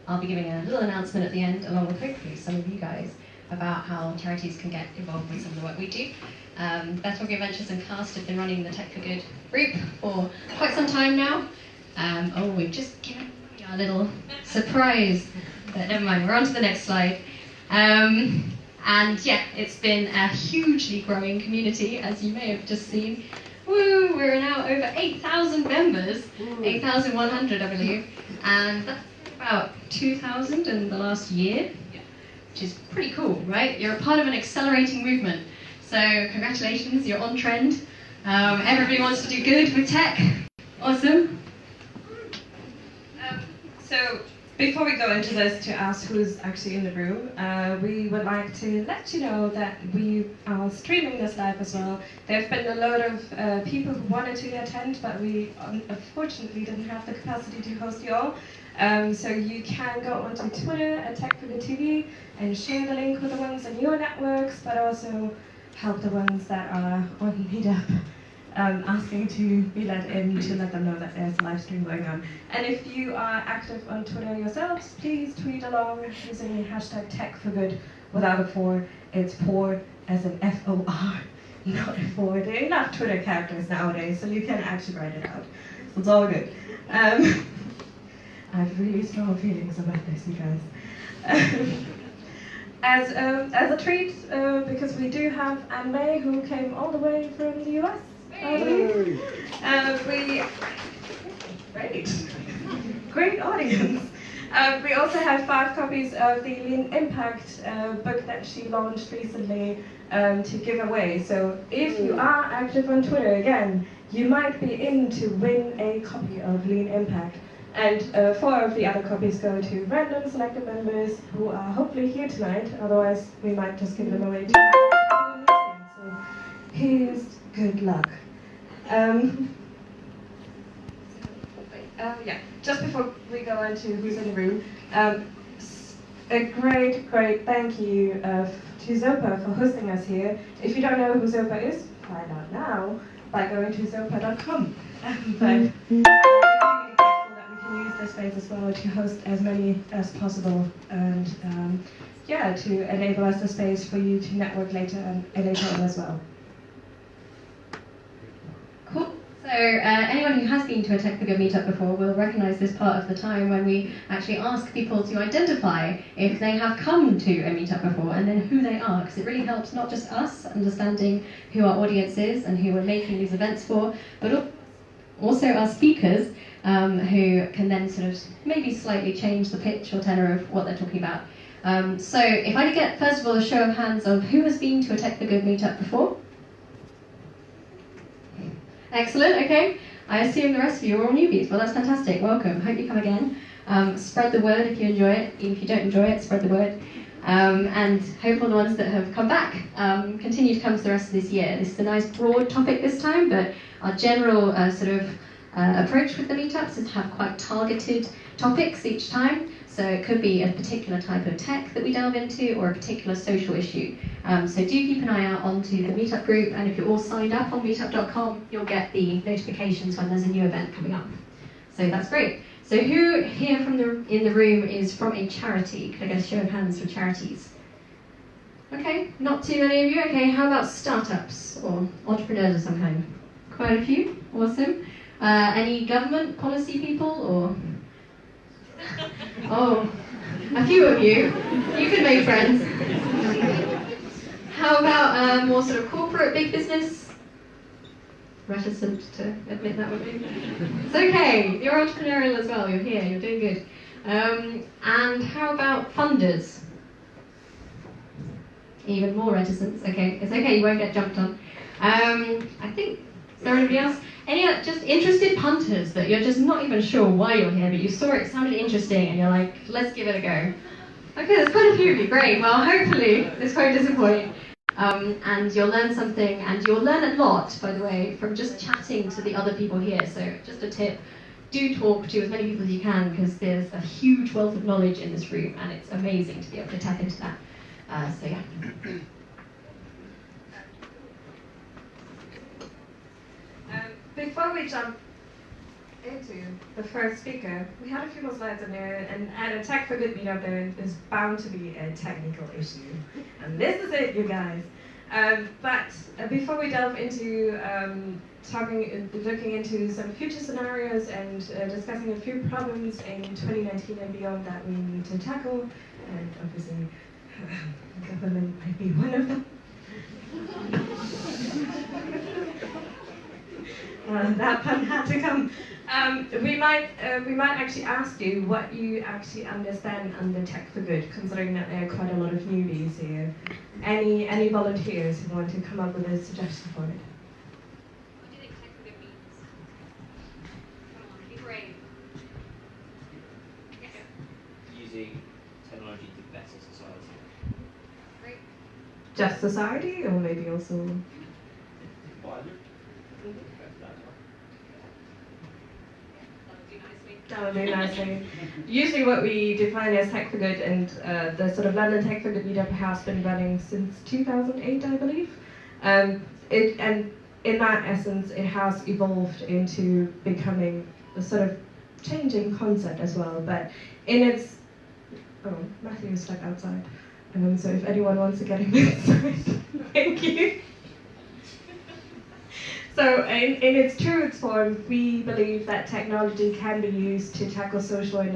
I'll be giving a little announcement at the end, along with hopefully some of you guys, about how charities can get involved with some of the work we do. Beth Morgan Ventures and CAST have been running the Tech for Good group for quite some time now. We've just given our little surprise, but never mind, we're on to the next slide. And yeah, it's been a hugely growing community, as you may have just seen. Woo, we're now over 8,000 members, 8,100 I believe, and that's about 2,000 in the last year, which is pretty cool, right? You're a part of an accelerating movement, so congratulations, you're on trend. Everybody wants to do good with tech, awesome. So before we go into this, to ask who's actually in the room, we would like to let you know that we are streaming this live as well. There have been a lot of people who wanted to attend, but we unfortunately didn't have the capacity to host you all. So you can go onto Twitter at Tech4Good and share the link with the ones in your networks, but also help the ones that are on Meetup. Asking to be let in to let them know that there's a live stream going on. And if you are active on Twitter yourselves, please tweet along using the hashtag Tech4Good without a 4. It's poor as in F-O-R, not a 4. There are enough Twitter characters nowadays, so you can actually write it out. So it's all good. I have really strong feelings about this, you guys. As a treat, because we do have Anne May, who came all the way from the US. Great audience. We also have 5 copies of the Lean Impact book that she launched recently to give away. So if you are active on Twitter, again, you might be in to win a copy of Lean Impact. And 4 of the other copies go to random selected members who are hopefully here tonight. Otherwise, we might just give them away to so here's good luck. Just before we go into who's in the room, a great thank you to Zopa for hosting us here. If you don't know who Zopa is, find out now by going to zopa.com. But we can use this space as well to host as many as possible, and to enable us the space for you to network later on as well. Cool. So anyone who has been to a Tech for Good meetup before will recognise this part of the time when we actually ask people to identify if they have come to a meetup before and then who they are, because it really helps not just us understanding who our audience is and who we're making these events for, but also our speakers who can then sort of maybe slightly change the pitch or tenor of what they're talking about. So if I could get first of all a show of hands of who has been to a Tech for Good meetup before. Excellent, okay. I assume the rest of you are all newbies. Well, that's fantastic. Welcome. Hope you come again. Spread the word if you enjoy it. Even if you don't enjoy it, spread the word. And hope all the ones that have come back continue to come for the rest of this year. This is a nice broad topic this time, but our general approach with the meetups is to have quite targeted topics each time. So it could be a particular type of tech that we delve into or a particular social issue. So do keep an eye out onto the meetup group, and if you're all signed up on meetup.com, you'll get the notifications when there's a new event coming up. So that's great. So who here in the room is from a charity? Could I get a show of hands for charities? Okay, not too many of you. Okay, how about startups or entrepreneurs of some kind? Quite a few, awesome. Any government policy people or? Oh, a few of you. You can make friends. How about more sort of corporate, big business? Reticent to admit that would be. It's okay, you're entrepreneurial as well, you're here, you're doing good. And how about funders? Even more reticence, okay. It's okay, you won't get jumped on. I think, is there anybody else? Any just interested punters that you're just not even sure why you're here, but you saw it sounded interesting and you're like, let's give it a go. Okay, there's quite a few of you, great. Well, hopefully this won't disappoint. And you'll learn something, and you'll learn a lot, by the way, from just chatting to the other people here. So just a tip, do talk to as many people as you can, because there's a huge wealth of knowledge in this room, and it's amazing to be able to tap into that. So yeah. Before we jump into the first speaker, we had a few more slides in there, and at a Tech for Good meetup, there is bound to be a technical issue. And this is it, you guys. But before we delve into looking into some future scenarios and discussing a few problems in 2019 and beyond that we need to tackle, and obviously government might be one of them. That pun had to come. We might actually ask you what you actually understand under Tech for Good, considering that there are quite a lot of newbies here. Any volunteers who want to come up with a suggestion for it? What do you think Tech for Good means? Come on, be brave. Using technology to better society. Great. Just society, or maybe also? Environment. That would do nicely. Usually what we define as Tech for Good, and the sort of London Tech for Good meetup has been running since 2008, I believe. And in that essence, it has evolved into becoming a sort of changing concept as well. But in its... Oh, Matthew is stuck outside. So if anyone wants to get him inside, thank you. So in its truest form, we believe that technology can be used to tackle social and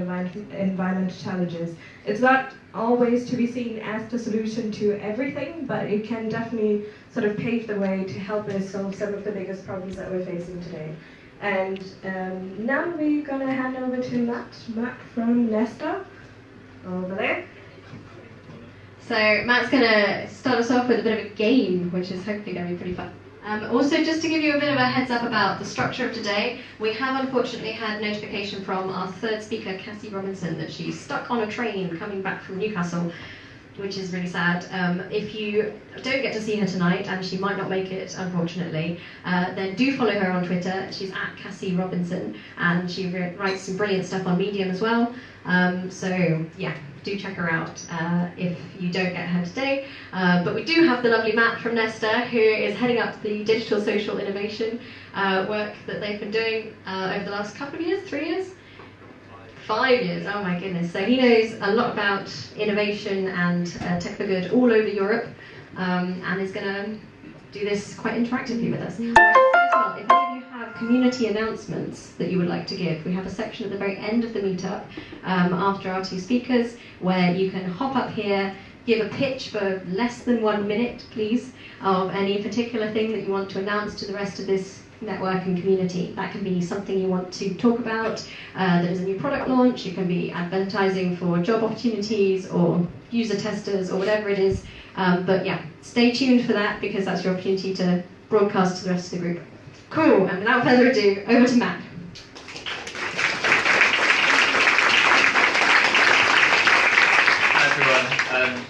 environmental challenges. It's not always to be seen as the solution to everything, but it can definitely sort of pave the way to help us solve some of the biggest problems that we're facing today. And now we're going to hand over to Matt from Nesta, over there. So Matt's going to start us off with a bit of a game, which is hopefully going to be pretty fun. Also, just to give you a bit of a heads up about the structure of today, we have unfortunately had notification from our third speaker, Cassie Robinson, that she's stuck on a train coming back from Newcastle, which is really sad. If you don't get to see her tonight, and she might not make it, unfortunately, then do follow her on Twitter. She's at Cassie Robinson, and she writes some brilliant stuff on Medium as well. So yeah, do check her out if you don't get her today. But we do have the lovely Matt from Nesta, who is heading up the digital social innovation work that they've been doing over the last couple of years, 3 years? 5 years, oh my goodness. So he knows a lot about innovation and Tech for Good all over Europe, and is going to do this quite interactively with us. Well, if any of you have community announcements that you would like to give, we have a section at the very end of the meetup after our 2 speakers where you can hop up here, give a pitch for less than 1 minute, please, of any particular thing that you want to announce to the rest of this network and community. That can be something you want to talk about, that is a new product launch, it can be advertising for job opportunities or user testers or whatever it is. But yeah, stay tuned for that because that's your opportunity to broadcast to the rest of the group. Cool, and without further ado, over to Matt. Hi everyone.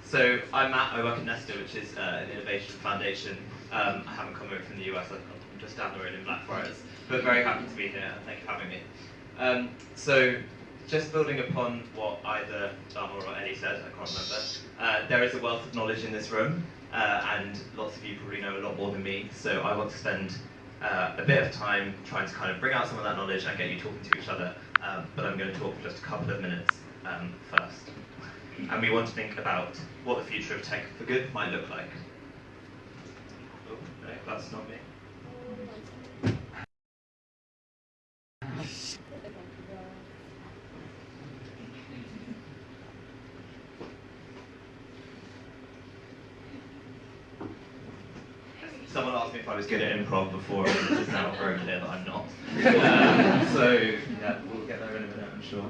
So I'm Matt, I work at Nesta, which is an innovation foundation. I haven't come over from the US, I'm just down the road in Blackfriars, but very happy to be here, and thank you for having me. So just building upon what either Dharma or Eddie said, I can't remember, there is a wealth of knowledge in this room, and lots of you probably know a lot more than me, so I want to spend a bit of time trying to kind of bring out some of that knowledge and get you talking to each other, but I'm going to talk for just a couple of minutes first. And we want to think about what the future of Tech for Good might look like. Oh, no, that's not me. Someone asked me if I was good at improv before, and it's now very clear that I'm not. So, yeah, we'll get there in a minute, I'm sure.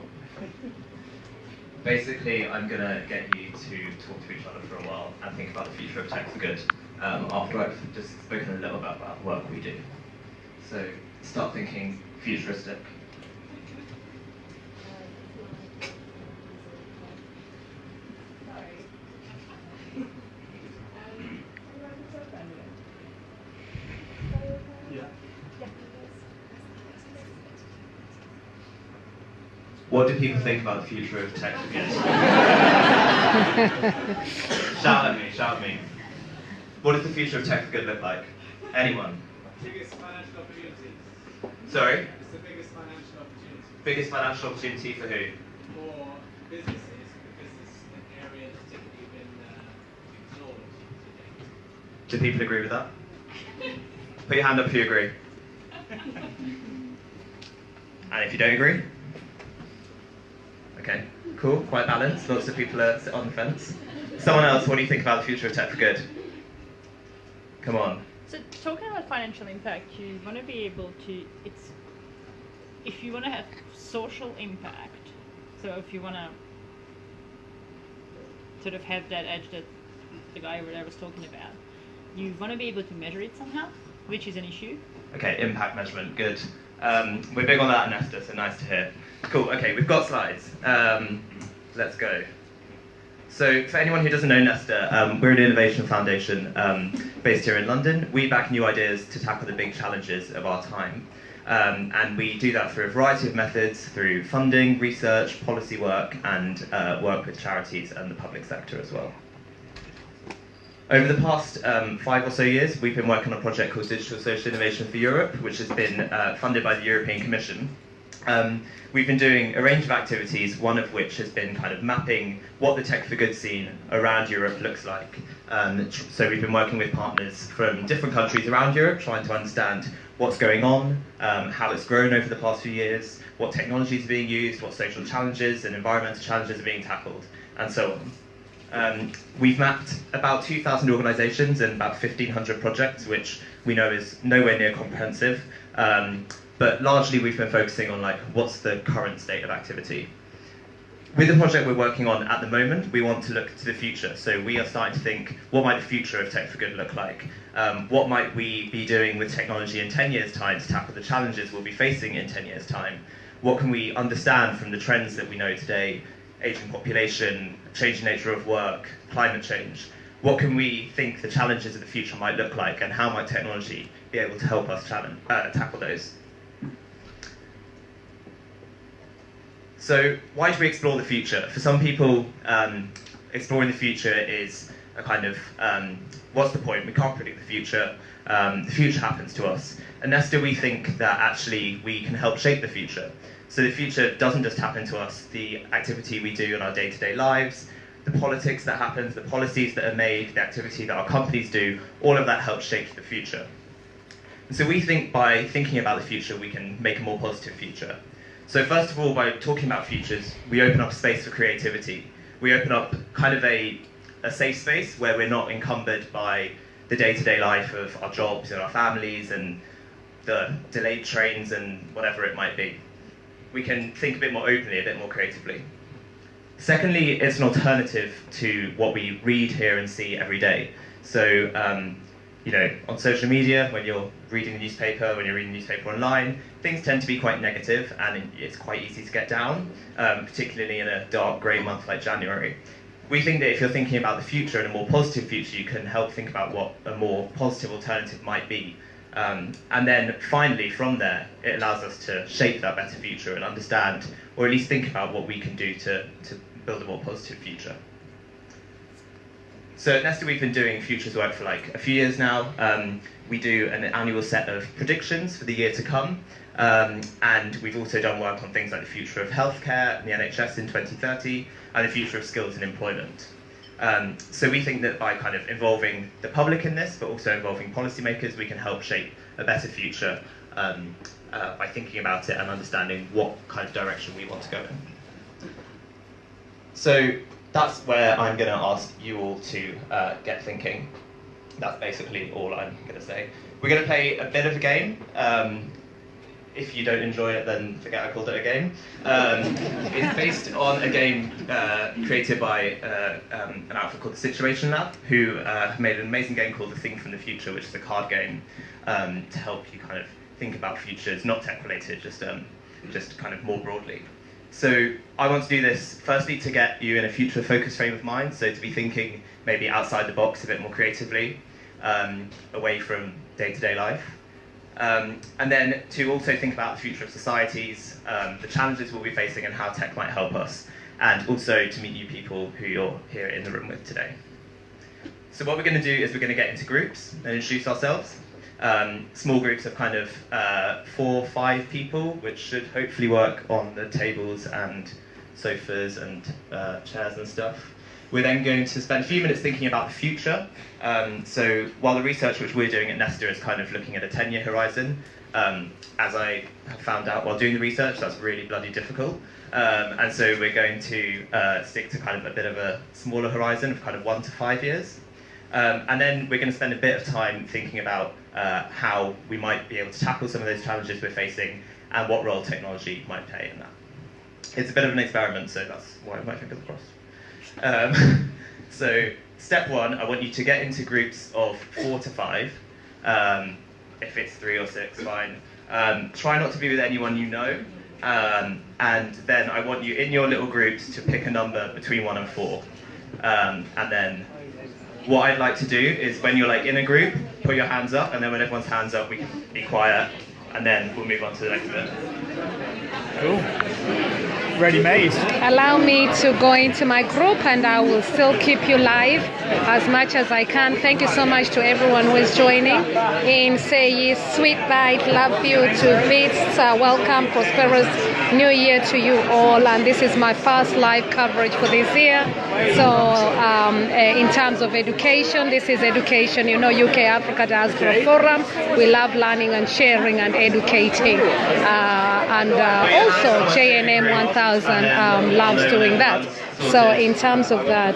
Basically, I'm going to get you to talk to each other for a while and think about the future of Tech for Good, after I've just spoken a little about the work we do. So, start thinking futuristic. What do people think about the future of Tech for Good? Shout at me. What does the future of Tech for Good look like? Anyone? Biggest financial opportunities. Sorry? It's the biggest Biggest financial opportunity for who? For businesses, because it's an area that's typically been ignored today. Do people agree with that? Put your hand up if you agree. And if you don't agree? Okay, cool, quite balanced. Lots of people are on the fence. Someone else, what do you think about the future of tech for good? Come on. So talking about financial impact, you want to be able to, if you want to have social impact, so if you want to sort of have that edge that the guy over there was talking about, you want to be able to measure it somehow, which is an issue. Okay, impact measurement, good. We're big on that at Nesta, so nice to hear. Cool, okay, we've got slides. Let's go. So for anyone who doesn't know Nesta, we're an innovation foundation based here in London. We back new ideas to tackle the big challenges of our time. And we do that through a variety of methods, through funding, research, policy work, and work with charities and the public sector as well. Over the past 5 or so years, we've been working on a project called Digital Social Innovation for Europe, which has been funded by the European Commission. We've been doing a range of activities, one of which has been kind of mapping what the tech for good scene around Europe looks like. So we've been working with partners from different countries around Europe, trying to understand what's going on, how it's grown over the past few years, what technologies are being used, what social challenges and environmental challenges are being tackled, and so on. We've mapped about 2,000 organisations and about 1,500 projects, which we know is nowhere near comprehensive. But largely we've been focusing on what's the current state of activity. With the project we're working on at the moment, we want to look to the future. So we are starting to think, what might the future of Tech for Good look like? What might we be doing with technology in 10 years' time to tackle the challenges we'll be facing in 10 years' time? What can we understand from the trends that we know today? Aging population, changing nature of work, climate change. What can we think the challenges of the future might look like, and how might technology be able to help us tackle those? So why do we explore the future? For some people, exploring the future is a kind of, what's the point? We can't predict the future. The future happens to us. At Nesta, we think that actually we can help shape the future. So the future doesn't just happen to us. The activity we do in our day-to-day lives, the politics that happens, the policies that are made, the activity that our companies do, all of that helps shape the future. And so we think by thinking about the future, we can make a more positive future. So first of all, by talking about futures, we open up space for creativity. We open up kind of a safe space where we're not encumbered by the day-to-day life of our jobs and our families and the delayed trains and whatever it might be. We can think a bit more openly, a bit more creatively. Secondly, it's an alternative to what we read, hear, and see every day. So, on social media, when you're reading the newspaper, when you're reading the newspaper online, things tend to be quite negative, and it's quite easy to get down, particularly in a dark, grey month like January. We think that if you're thinking about the future and a more positive future, you can help think about what a more positive alternative might be. And then finally, from there, it allows us to shape that better future and understand, or at least think about what we can do to build a more positive future. So at Nesta, we've been doing futures work for a few years now. We do an annual set of predictions for the year to come. And we've also done work on things like the future of healthcare and the NHS in 2030, and the future of skills and employment. So we think that by kind of involving the public in this, but also involving policymakers, we can help shape a better future by thinking about it and understanding what kind of direction we want to go in. So that's where I'm going to ask you all to get thinking. That's basically all I'm going to say. We're going to play a bit of a game. If you don't enjoy it, then forget I called it a game. It's based on a game created by an outfit called the Situation Lab, who have made an amazing game called The Thing from the Future, which is a card game to help you kind of think about futures, not tech-related, just kind of more broadly. So I want to do this, firstly, to get you in a future-focused frame of mind, so to be thinking maybe outside the box a bit more creatively, away from day-to-day life. And then to also think about the future of societies, the challenges we'll be facing and how tech might help us, and also to meet new people who you're here in the room with today. So what we're going to do is we're going to get into groups and introduce ourselves. Small groups of kind of 4 or 5 people, which should hopefully work on the tables and sofas and chairs and stuff. We're then going to spend a few minutes thinking about the future. So while the research which we're doing at Nesta is kind of looking at a 10-year horizon, as I have found out while doing the research, that's really bloody difficult. And so we're going to stick to kind of a bit of a smaller horizon of kind of 1 to 5 years. And then we're going to spend a bit of time thinking about how we might be able to tackle some of those challenges we're facing and what role technology might play in that. It's a bit of an experiment, so that's why my fingers are crossed. So step 1, I want you to get into groups of 4 to 5. If it's 3 or 6, fine. Try not to be with anyone you know. And then I want you in your little groups to pick a number between 1 and 4. And then what I'd like to do is when you're like in a group, put your hands up, and then when everyone's hands up, we can be quiet, and then we'll move on to the next bit. Cool. Ready-made. Allow me to go into my group and I will still keep you live as much as I can. Thank you so much to everyone who is joining in Say Sweet Bite. Love you to bits. Welcome, prosperous new year to you all. And this is my first live coverage for this year. So in terms of education, this is education, you know, UK Africa Diaspora Forum. We love learning and sharing and educating. And also JNM 1000 loves doing that. So in terms of that,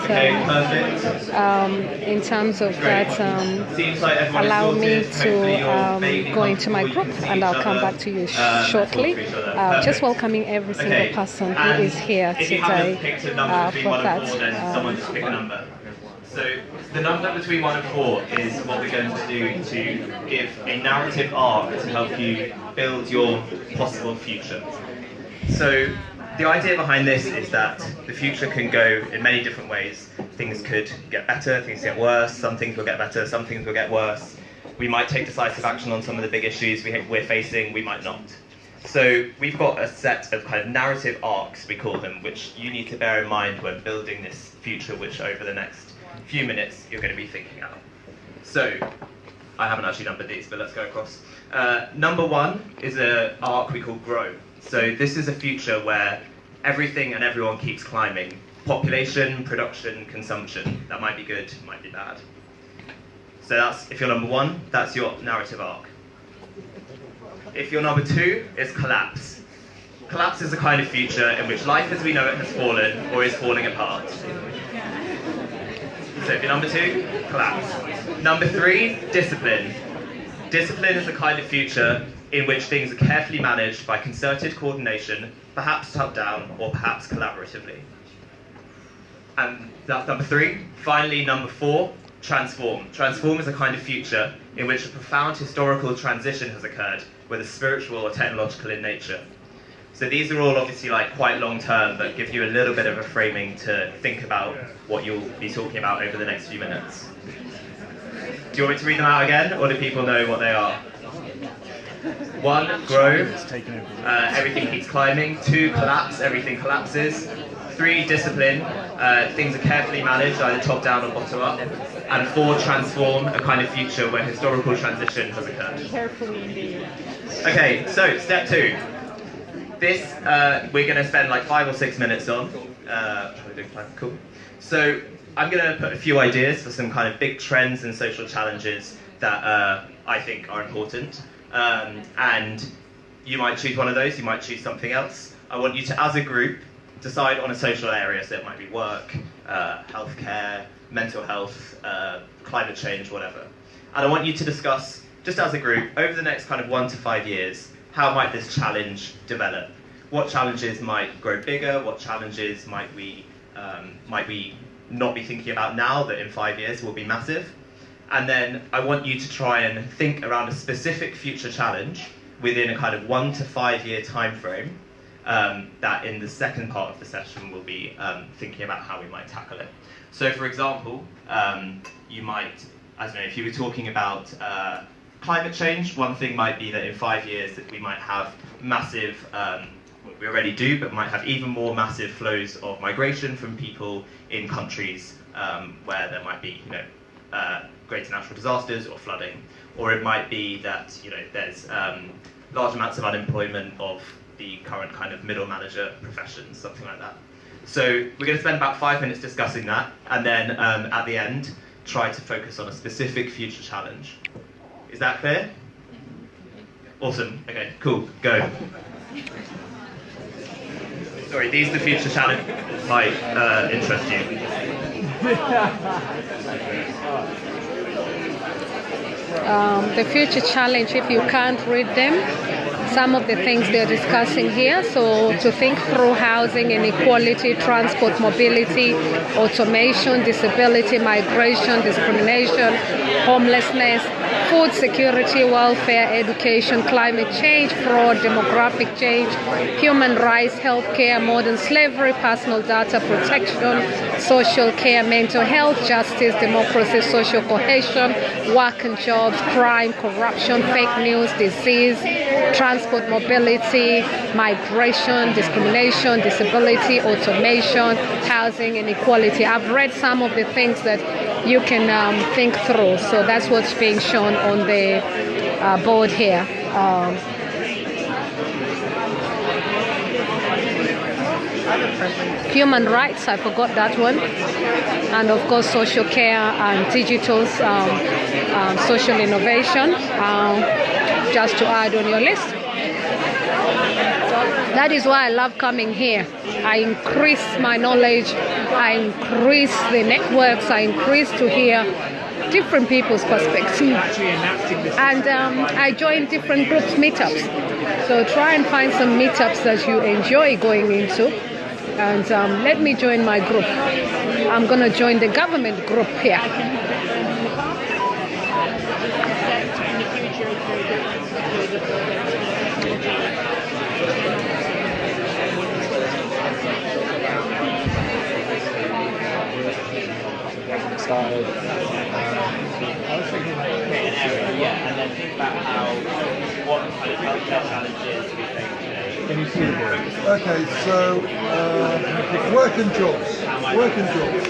allow me to go into my group, and I'll come back to you shortly. Just welcoming every single person who is here today for that. So the number between 1 and 4 is what we're going to do to give a narrative arc to help you build your possible future. So the idea behind this is that the future can go in many different ways. Things could get better, things get worse, some things will get better, some things will get worse. We might take decisive action on some of the big issues we're facing, we might not. So we've got a set of kind of narrative arcs, we call them, which you need to bear in mind when building this future, which over the next few minutes you're going to be thinking about. So, I haven't actually numbered these, but let's go across. Number 1 is an arc we call Grow. So this is a future where everything and everyone keeps climbing. Population, production, consumption. That might be good, might be bad. So that's, if you're number 1, that's your narrative arc. If you're number 2, it's collapse. Collapse is a kind of future in which life as we know it has fallen or is falling apart. So if you're number 2, collapse. Number 3, discipline. Discipline is the kind of future in which things are carefully managed by concerted coordination, perhaps top-down or perhaps collaboratively. And that's number 3. Finally, number 4, transform. Transform is a kind of future in which a profound historical transition has occurred, whether spiritual or technological in nature. So these are all obviously like quite long term, but give you a little bit of a framing to think about what you'll be talking about over the next few minutes. Do you want me to read them out again, or do people know what they are? 1, grow, everything keeps climbing. 2, collapse, everything collapses. 3, discipline, things are carefully managed, either top down or bottom up. And 4, transform, a kind of future where historical transition has occurred. Carefully indeed. Okay, so step 2. This we're going to spend like 5 or 6 minutes on. Cool. So I'm going to put a few ideas for some kind of big trends and social challenges that I think are important. And you might choose one of those, you might choose something else. I want you to, as a group, decide on a social area. So it might be work, healthcare, mental health, climate change, whatever. And I want you to discuss, just as a group, over the next kind of 1 to 5 years, how might this challenge develop? What challenges might grow bigger? What challenges might we not be thinking about now that in 5 years will be massive? And then I want you to try and think around a specific future challenge within a kind of 1 to 5 year time frame that in the second part of the session we'll be thinking about how we might tackle it. So for example, you might, I don't know, if you were talking about climate change, one thing might be that in 5 years that we might have massive, we already do, but might have even more massive flows of migration from people in countries where there might be, you know, greater natural disasters or flooding, or it might be that there's large amounts of unemployment of the current kind of middle manager professions, something like that. So we're going to spend about 5 minutes discussing that, and then at the end, try to focus on a specific future challenge. Is that clear? Awesome. Okay, cool. Go. Sorry, these are the future challenge might interest you. The future challenge, if you can't read them, some of the things they're discussing here. So to think through housing inequality, transport mobility, automation, disability, migration, discrimination, homelessness, food security, welfare, education, climate change, fraud, demographic change, human rights, healthcare, modern slavery, personal data protection, social care, mental health, justice, democracy, social cohesion, work and jobs, crime, corruption, fake news, disease, transport mobility, migration, discrimination, disability, automation, housing inequality. I've read some of the things that you can think through. So that's what's being shown on the board here. Human rights, I forgot that one. And of course, social care and digital social innovation, just to add on your list. That is why I love coming here. I increase my knowledge, I increase the networks, I increase to hear different people's perspectives. And I join different groups, meetups. So try and find some meetups that you enjoy going into. And let me join my group. I'm going to join the government group here. I was thinking like create an area, and then think about what kind of healthcare challenges we think. Can you see the board? Okay, so work and jobs. Work and jobs.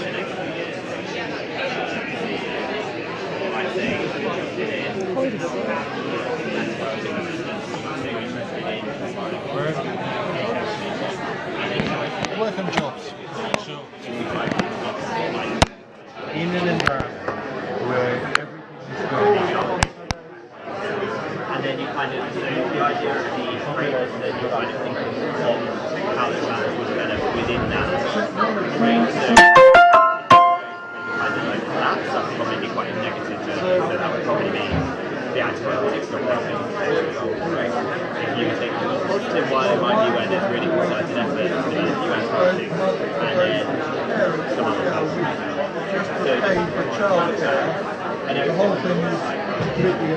Work and jobs. Sure. In an environment where everything is going. And then you kind of, so the idea of the framework that you kind of think of how the challenge would develop within that frame. So kind of like that, that's probably quite a negative journey, so that would probably be the antibiotics not working. If you take the positive one, it might be where there's really concerted effort to develop new antibiotics, and then some other stuff. Just pay for childcare. The whole thing is completely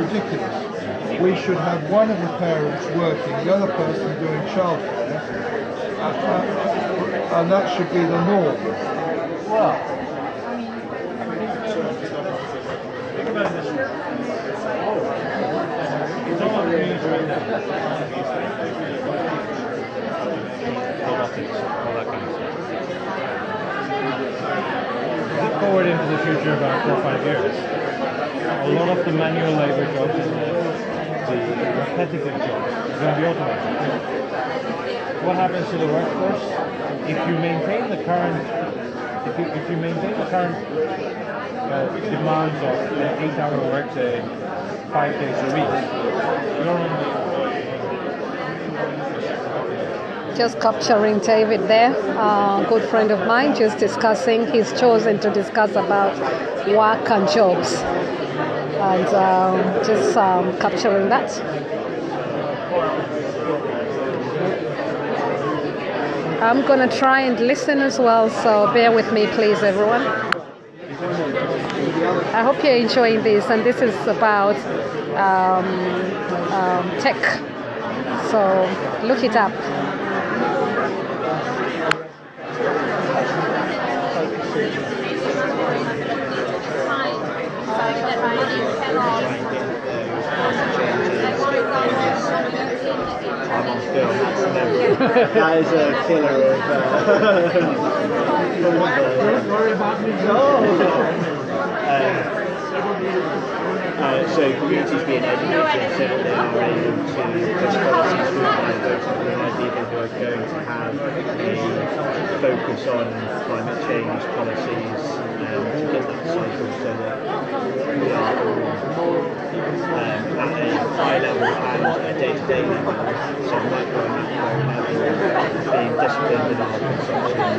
ridiculous. We should have one of the parents working, the other person doing childcare, and that should be the norm. Well, forward into the future about 4 or 5 years, a lot of the manual labor jobs and the repetitive jobs are going to be automated. What happens to the workforce if you maintain the current demands of an 8-hour workday, 5 days a week? You're only just capturing David there, a good friend of mine, just discussing. He's chosen to discuss about work and jobs, and just capturing that. I'm going to try and listen as well, so bear with me, please, everyone. I hope you're enjoying this, and this is about tech, so look it up. I'm on film. That is a killer of. Don't worry about me. No. So communities being educated so that they are able to push policies through by voting for people who are going to have a focus on climate change policies to get that cycle so that we are all at a high level and a day-to-day level, so micro and macro level, being disciplined in our consumption.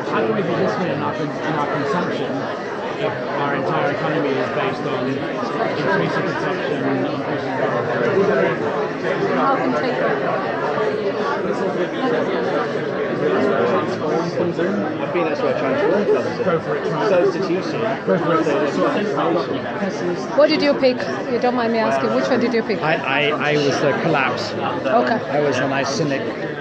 How can we be disciplined in our consumption if our entire economy is based on increasing consumption, increasing I think that's where transform comes in. Substitution. What did you pick? You don't mind me asking, which one did you pick? I was the collapse. Okay. I was a nice cynic. Okay,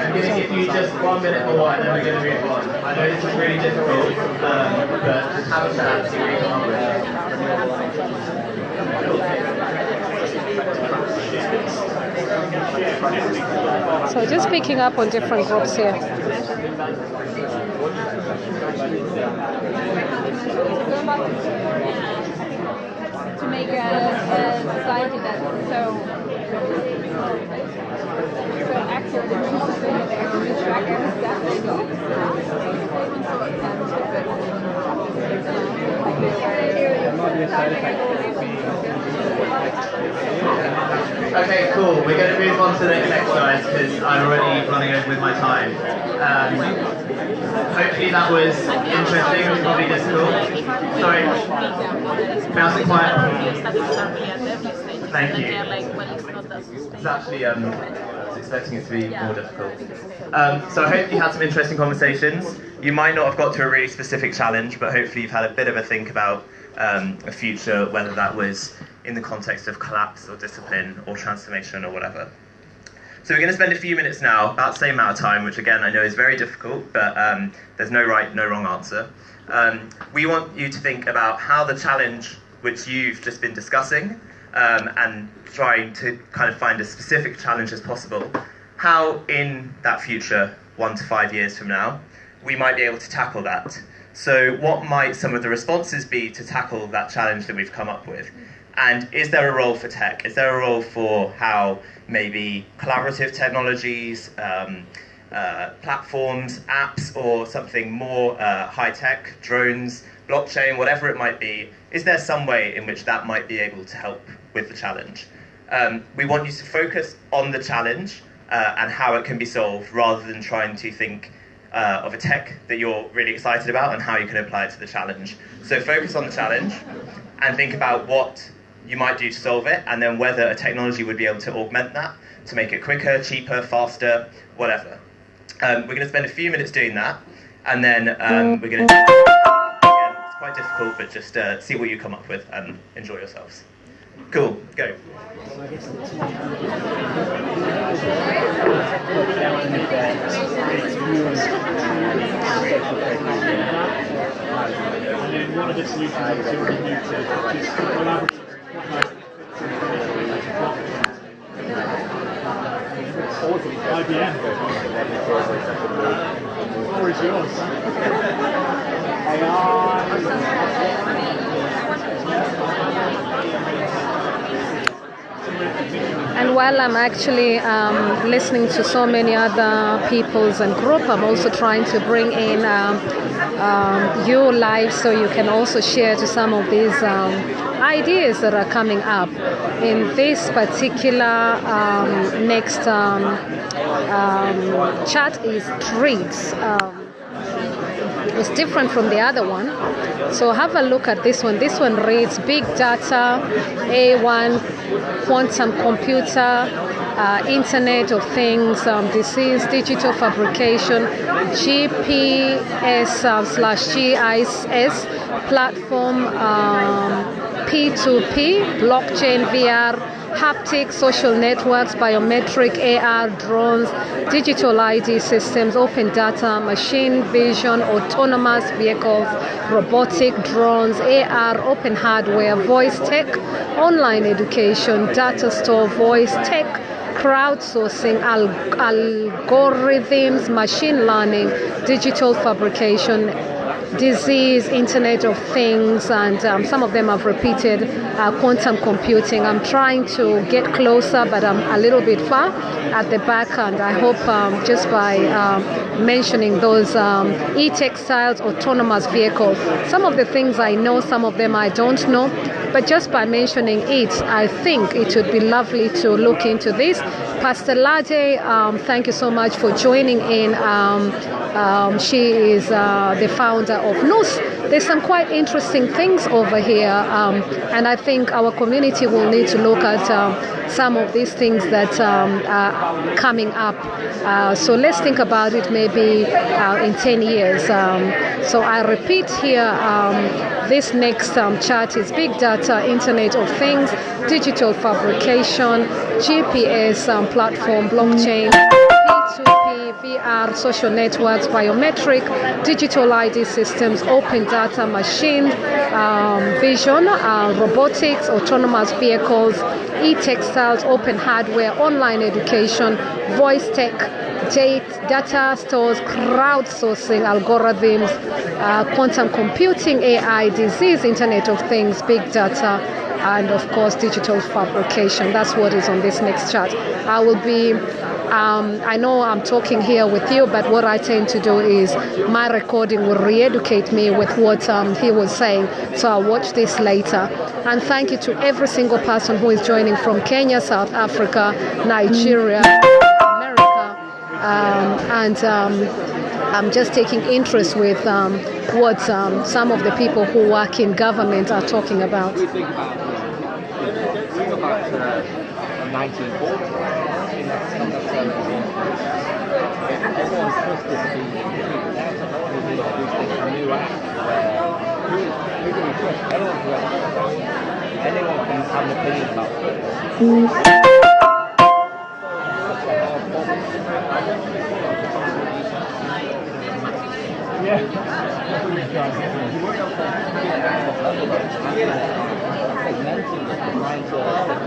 I'm going to give you just 1 minute more and then we're going to move on. I know this is really difficult, but just have a chat, see what you come up with. So just picking up on different groups here. To make a society that's so accurate and consistent, they actually track every step they go. Okay, cool. We're going to move on to the next exercise because I'm already running over with my time. Hopefully that was interesting. It was probably difficult. Sorry. Mouse it quiet. Thank you. It's actually, I was expecting it to be more difficult. So I hope you had some interesting conversations. You might not have got to a really specific challenge, but hopefully you've had a bit of a think about a future, whether that was in the context of collapse or discipline or transformation or whatever. So we're going to spend a few minutes now, about the same amount of time, which again I know is very difficult, but there's no right, no wrong answer. We want you to think about how the challenge which you've just been discussing and trying to kind of find as specific challenge as possible, how in that future, 1 to 5 years from now, we might be able to tackle that. So what might some of the responses be to tackle that challenge that we've come up with? And is there a role for tech? Is there a role for how maybe collaborative technologies, platforms, apps, or something more high-tech, drones, blockchain, whatever it might be, is there some way in which that might be able to help with the challenge? We want you to focus on the challenge and how it can be solved, rather than trying to think of a tech that you're really excited about and how you can apply it to the challenge. So focus on the challenge and think about what you might do to solve it, and then whether a technology would be able to augment that, to make it quicker, cheaper, faster, whatever. We're going to spend a few minutes doing that, and then we're going to... Again, it's quite difficult, but just see what you come up with and enjoy yourselves. Cool, go. And then one of the solutions is to just collaborate. IBM. Or is yours? And while I'm actually listening to so many other peoples and group, I'm also trying to bring in your life so you can also share to some of these ideas that are coming up. In this particular next chat is treats. It's different from the other one. So have a look at this one. This one reads Big Data, A1, Quantum Computer, Internet of Things, Disease, Digital Fabrication, GPS/GIS, Platform, P2P, Blockchain, VR, haptic, social networks, biometric, AR, drones, digital ID systems, open data, machine vision, autonomous vehicles, robotic drones, AR, open hardware, voice tech, online education, data store, voice tech, crowdsourcing, algorithms, machine learning, digital fabrication, disease, Internet of Things, and some of them have repeated quantum computing. I'm trying to get closer, but I'm a little bit far at the back, and I hope just by mentioning those e-textiles, autonomous vehicles, some of the things I know, some of them I don't know, but just by mentioning it, I think it would be lovely to look into this. Pastor Lade, thank you so much for joining in. She is the founder of NUS. There's some quite interesting things over here, and I think our community will need to look at some of these things that are coming up. So let's think about it maybe in 10 years. So I repeat here, this next chart is big data, Internet of Things, digital fabrication, GPS platform, blockchain, P2P, VR, social networks, biometric, digital ID systems, open data, machine vision, robotics, autonomous vehicles, e-textiles, open hardware, online education, voice tech, data stores, crowdsourcing, algorithms, quantum computing, AI, disease, Internet of Things, big data, and of course digital fabrication. That's what is on this next chart. I will be I know I'm talking here with you, but what I tend to do is my recording will re-educate me with what he was saying, so I'll watch this later. And thank you to every single person who is joining from Kenya, South Africa, Nigeria, America, and I'm just taking interest with what some of the people who work in government are talking about. We think about 1940. Everyone's supposed to be a new act where who do we trust? Anyone can have an opinion about it.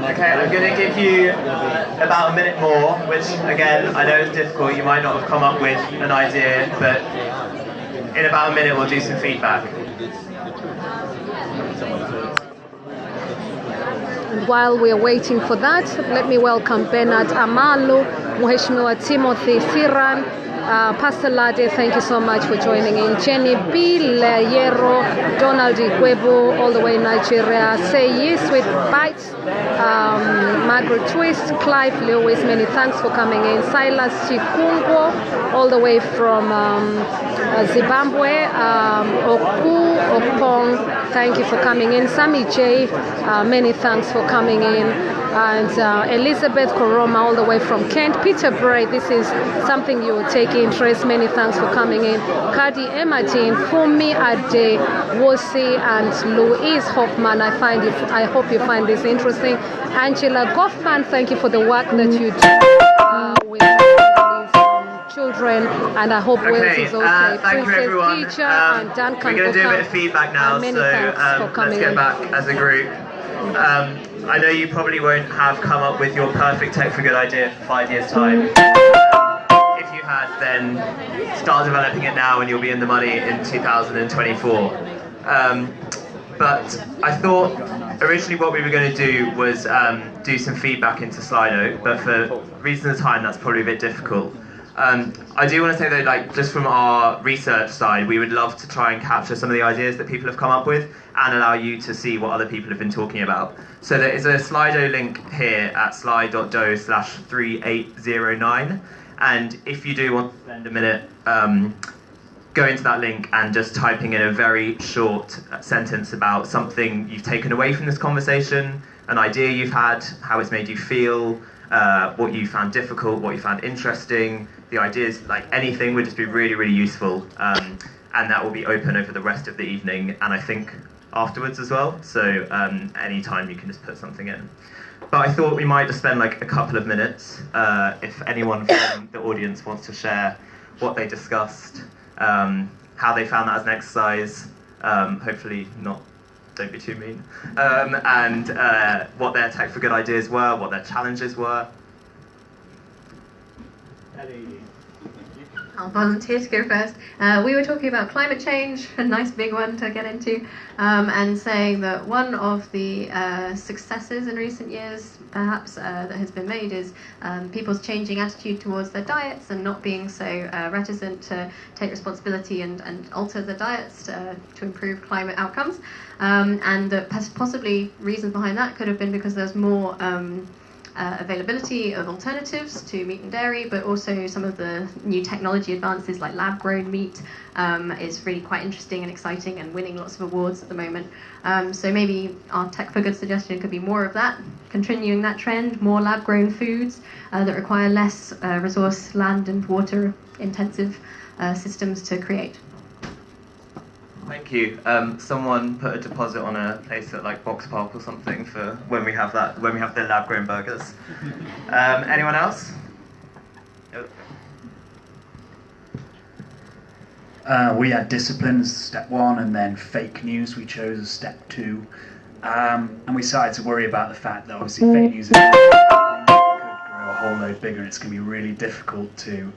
Okay, I'm going to give you about a minute more, which again, I know is difficult, you might not have come up with an idea, but in about a minute we'll do some feedback. And while we're waiting for that, let me welcome Bernard Amalu, Mheshimiwa Timothy Siran, Pastor Lade, thank you so much for joining in. Jenny B. Leyero, Donald Igwebu, all the way in Nigeria. Say yes with bites. Margaret Twist, Clive Lewis, many thanks for coming in. Silas Chikungwo, all the way from Zimbabwe. Oku Opong, thank you for coming in. Sami J, many thanks for coming in. And Elizabeth Koroma, all the way from Kent. Peter Bray, this is something you will take interest. Many thanks for coming in. Kadi Emadine, Fumi Ade, Wosi, and Louise Hoffman. I hope you find this interesting. Angela Goffman, thank you for the work that you do with these children, and I hope Wales is okay. Thank you everyone. Teacher and Duncan we're going to do a bit of feedback now, so let's get back as a group. I know you probably won't have come up with your perfect Tech for Good idea for 5 years' time. If you had, then start developing it now and you'll be in the money in 2024. But I thought originally what we were going to do was do some feedback into Slido, but for reasons of time that's probably a bit difficult. I do want to say though, like, just from our research side, we would love to try and capture some of the ideas that people have come up with and allow you to see what other people have been talking about. So there is a Slido link here at slide.do/3809, and if you do want to spend a minute go into that link and just typing in a very short sentence about something you've taken away from this conversation, an idea you've had, how it's made you feel, what you found difficult, what you found interesting, the ideas, like anything would just be really, really useful. And that will be open over the rest of the evening, and I think afterwards as well. So any time you can just put something in. But I thought we might just spend like a couple of minutes, if anyone from the audience wants to share what they discussed, how they found that as an exercise, hopefully not, don't be too mean, and what their Tech for Good ideas were, what their challenges were. I'll volunteer to go first. We were talking about climate change, a nice big one to get into, and saying that one of the successes in recent years, perhaps, that has been made is people's changing attitude towards their diets and not being so reticent to take responsibility and alter their diets to improve climate outcomes. And possibly reasons behind that could have been because there's more availability of alternatives to meat and dairy, but also some of the new technology advances like lab-grown meat is really quite interesting and exciting and winning lots of awards at the moment. So maybe our Tech for Good suggestion could be more of that, continuing that trend, more lab-grown foods that require less resource, land and water intensive systems to create. Thank you. Someone put a deposit on a place at like Box Park or something for when we have the lab-grown burgers. Anyone else? We had discipline as step 1, and then fake news we chose as step 2. And we started to worry about the fact that obviously fake news could grow a whole load bigger, and it's going to be really difficult to,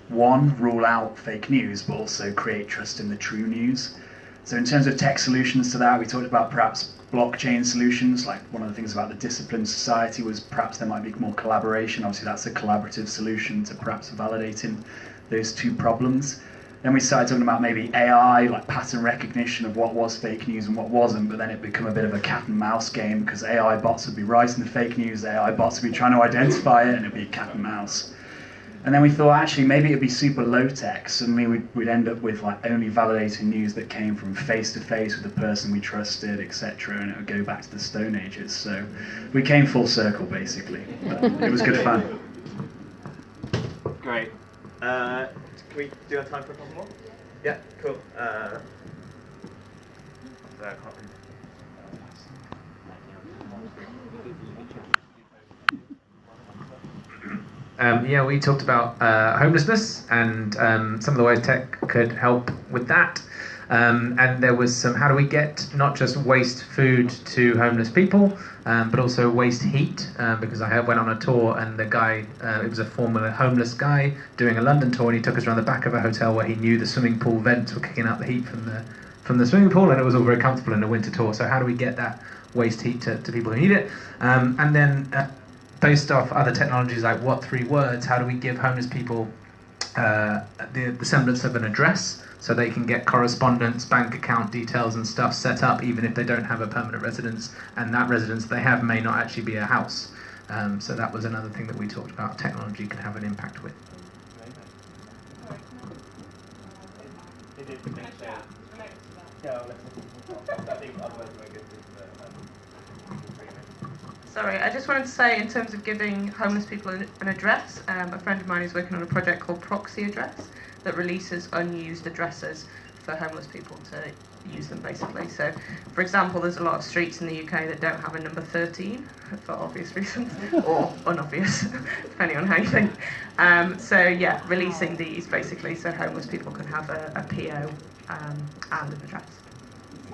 1, rule out fake news, but also create trust in the true news. So in terms of tech solutions to that, we talked about perhaps blockchain solutions. Like one of the things about the Discipline Society was perhaps there might be more collaboration. Obviously that's a collaborative solution to perhaps validating those two problems. Then we started talking about maybe AI, like pattern recognition of what was fake news and what wasn't, but then it became a bit of a cat and mouse game because AI bots would be writing the fake news, AI bots would be trying to identify it, and it'd be cat and mouse. And then we thought, actually, maybe it'd be super low-tech. Suddenly we'd end up with like only validating news that came from face-to-face with the person we trusted, etc., and it would go back to the Stone Ages. So we came full circle, basically. But it was good fun. Great. Can we do have time for a couple more? Yeah, cool. Yeah, we talked about homelessness and some of the ways tech could help with that. And there was some, how do we get not just waste food to homeless people, but also waste heat, because I went on a tour and the guy, it was a former homeless guy doing a London tour, and he took us around the back of a hotel where he knew the swimming pool vents were kicking out the heat from the swimming pool, and it was all very comfortable in a winter tour. So how do we get that waste heat to people who need it? And then based off other technologies like What 3 Words, how do we give homeless people the semblance of an address so they can get correspondence, bank account details and stuff set up even if they don't have a permanent residence, and that residence they have may not actually be a house. So that was another thing that we talked about technology can have an impact with. Sorry, I just wanted to say in terms of giving homeless people an address, a friend of mine is working on a project called Proxy Address that releases unused addresses for homeless people to use them basically. So, for example, there's a lot of streets in the UK that don't have a number 13 for obvious reasons, or unobvious, depending on how you think. So yeah, releasing these basically so homeless people can have a PO and an address.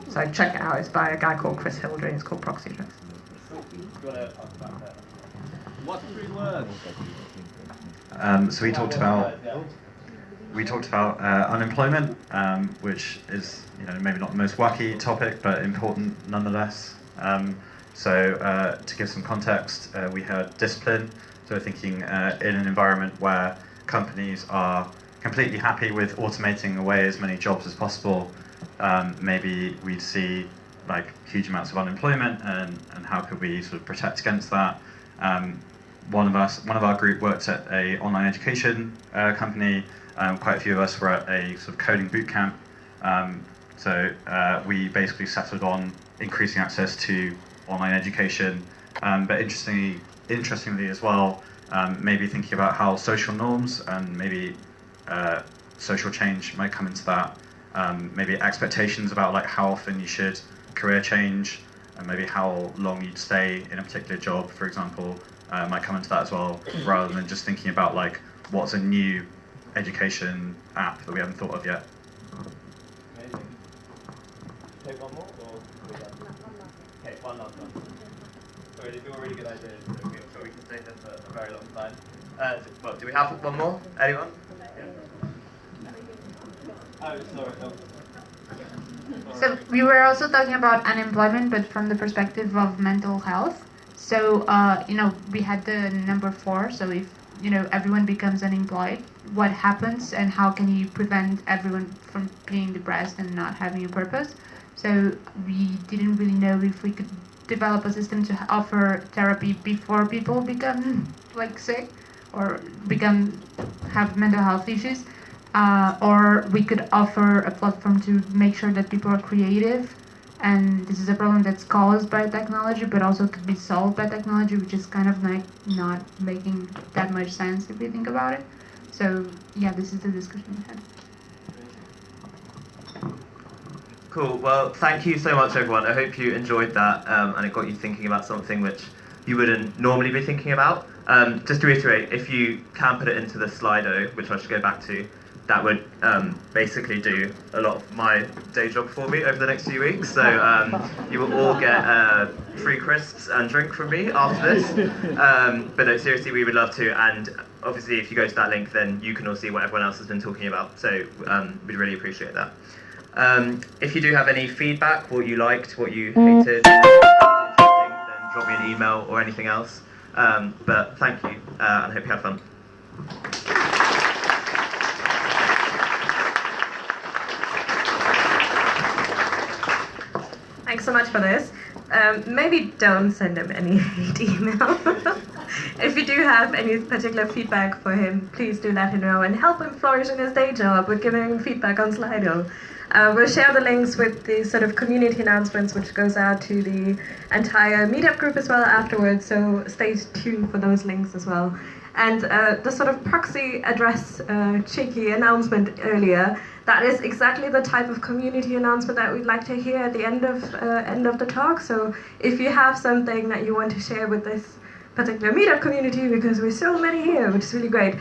So check it out, it's by a guy called Chris Hildry, it's called Proxy Address. What 3 words? So we talked about unemployment, which is maybe not the most wacky topic, but important nonetheless. So to give some context, we had discipline. So we're thinking in an environment where companies are completely happy with automating away as many jobs as possible, maybe we'd see like huge amounts of unemployment, and how could we sort of protect against that? One of our group worked at a online education company. Quite a few of us were at a sort of coding boot camp. So we basically settled on increasing access to online education, but interestingly as well, maybe thinking about how social norms and maybe social change might come into that. Maybe expectations about like how often you should career change, and maybe how long you'd stay in a particular job, for example, might come into that as well, rather than just thinking about like what's a new education app that we haven't thought of yet. Amazing. Take one more, or okay, one last one. Sorry, these are all really good ideas, so we can stay here for a very long time. Well, do we have one more? Anyone? Oh, sorry. Oh. So we were also talking about unemployment, but from the perspective of mental health. So, we had the number 4. So if, everyone becomes unemployed, what happens and how can you prevent everyone from being depressed and not having a purpose? So we didn't really know if we could develop a system to offer therapy before people become sick or have mental health issues. Or we could offer a platform to make sure that people are creative, and this is a problem that's caused by technology but also could be solved by technology, which is kind of not making that much sense if you think about it. So yeah, this is the discussion we had. Cool. Well, thank you so much, everyone. I hope you enjoyed that, and it got you thinking about something which you wouldn't normally be thinking about. Just to reiterate, if you can put it into the Slido, which I should go back to, that would basically do a lot of my day job for me over the next few weeks. So you will all get free crisps and drink from me after this. But no, seriously, we would love to. And obviously, if you go to that link, then you can all see what everyone else has been talking about. So we'd really appreciate that. If you do have any feedback, what you liked, what you hated, then drop me an email or anything else. But thank you, and I hope you had fun. Thanks so much for this. Maybe don't send him any hate email. If you do have any particular feedback for him, please do let him know and help him flourish in his day job with giving feedback on Slido. We'll share the links with the sort of community announcements, which goes out to the entire meetup group as well afterwards, so stay tuned for those links as well. And the sort of proxy address cheeky announcement earlier, that is exactly the type of community announcement that we'd like to hear at the end of the talk. So if you have something that you want to share with this particular meetup community, because we're so many here, which is really great,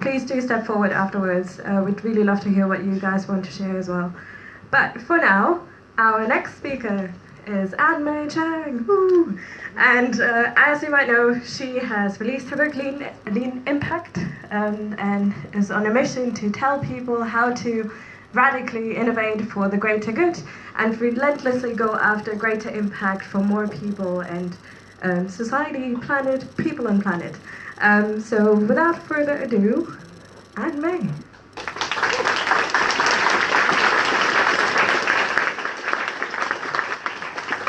please do step forward afterwards. We'd really love to hear what you guys want to share as well. But for now, our next speaker is Ann-Mei Chang. Woo! And as you might know, she has released her book Lean Impact, and is on a mission to tell people how to radically innovate for the greater good and relentlessly go after greater impact for more people and society, planet, people and planet. So without further ado, Ann-Mei.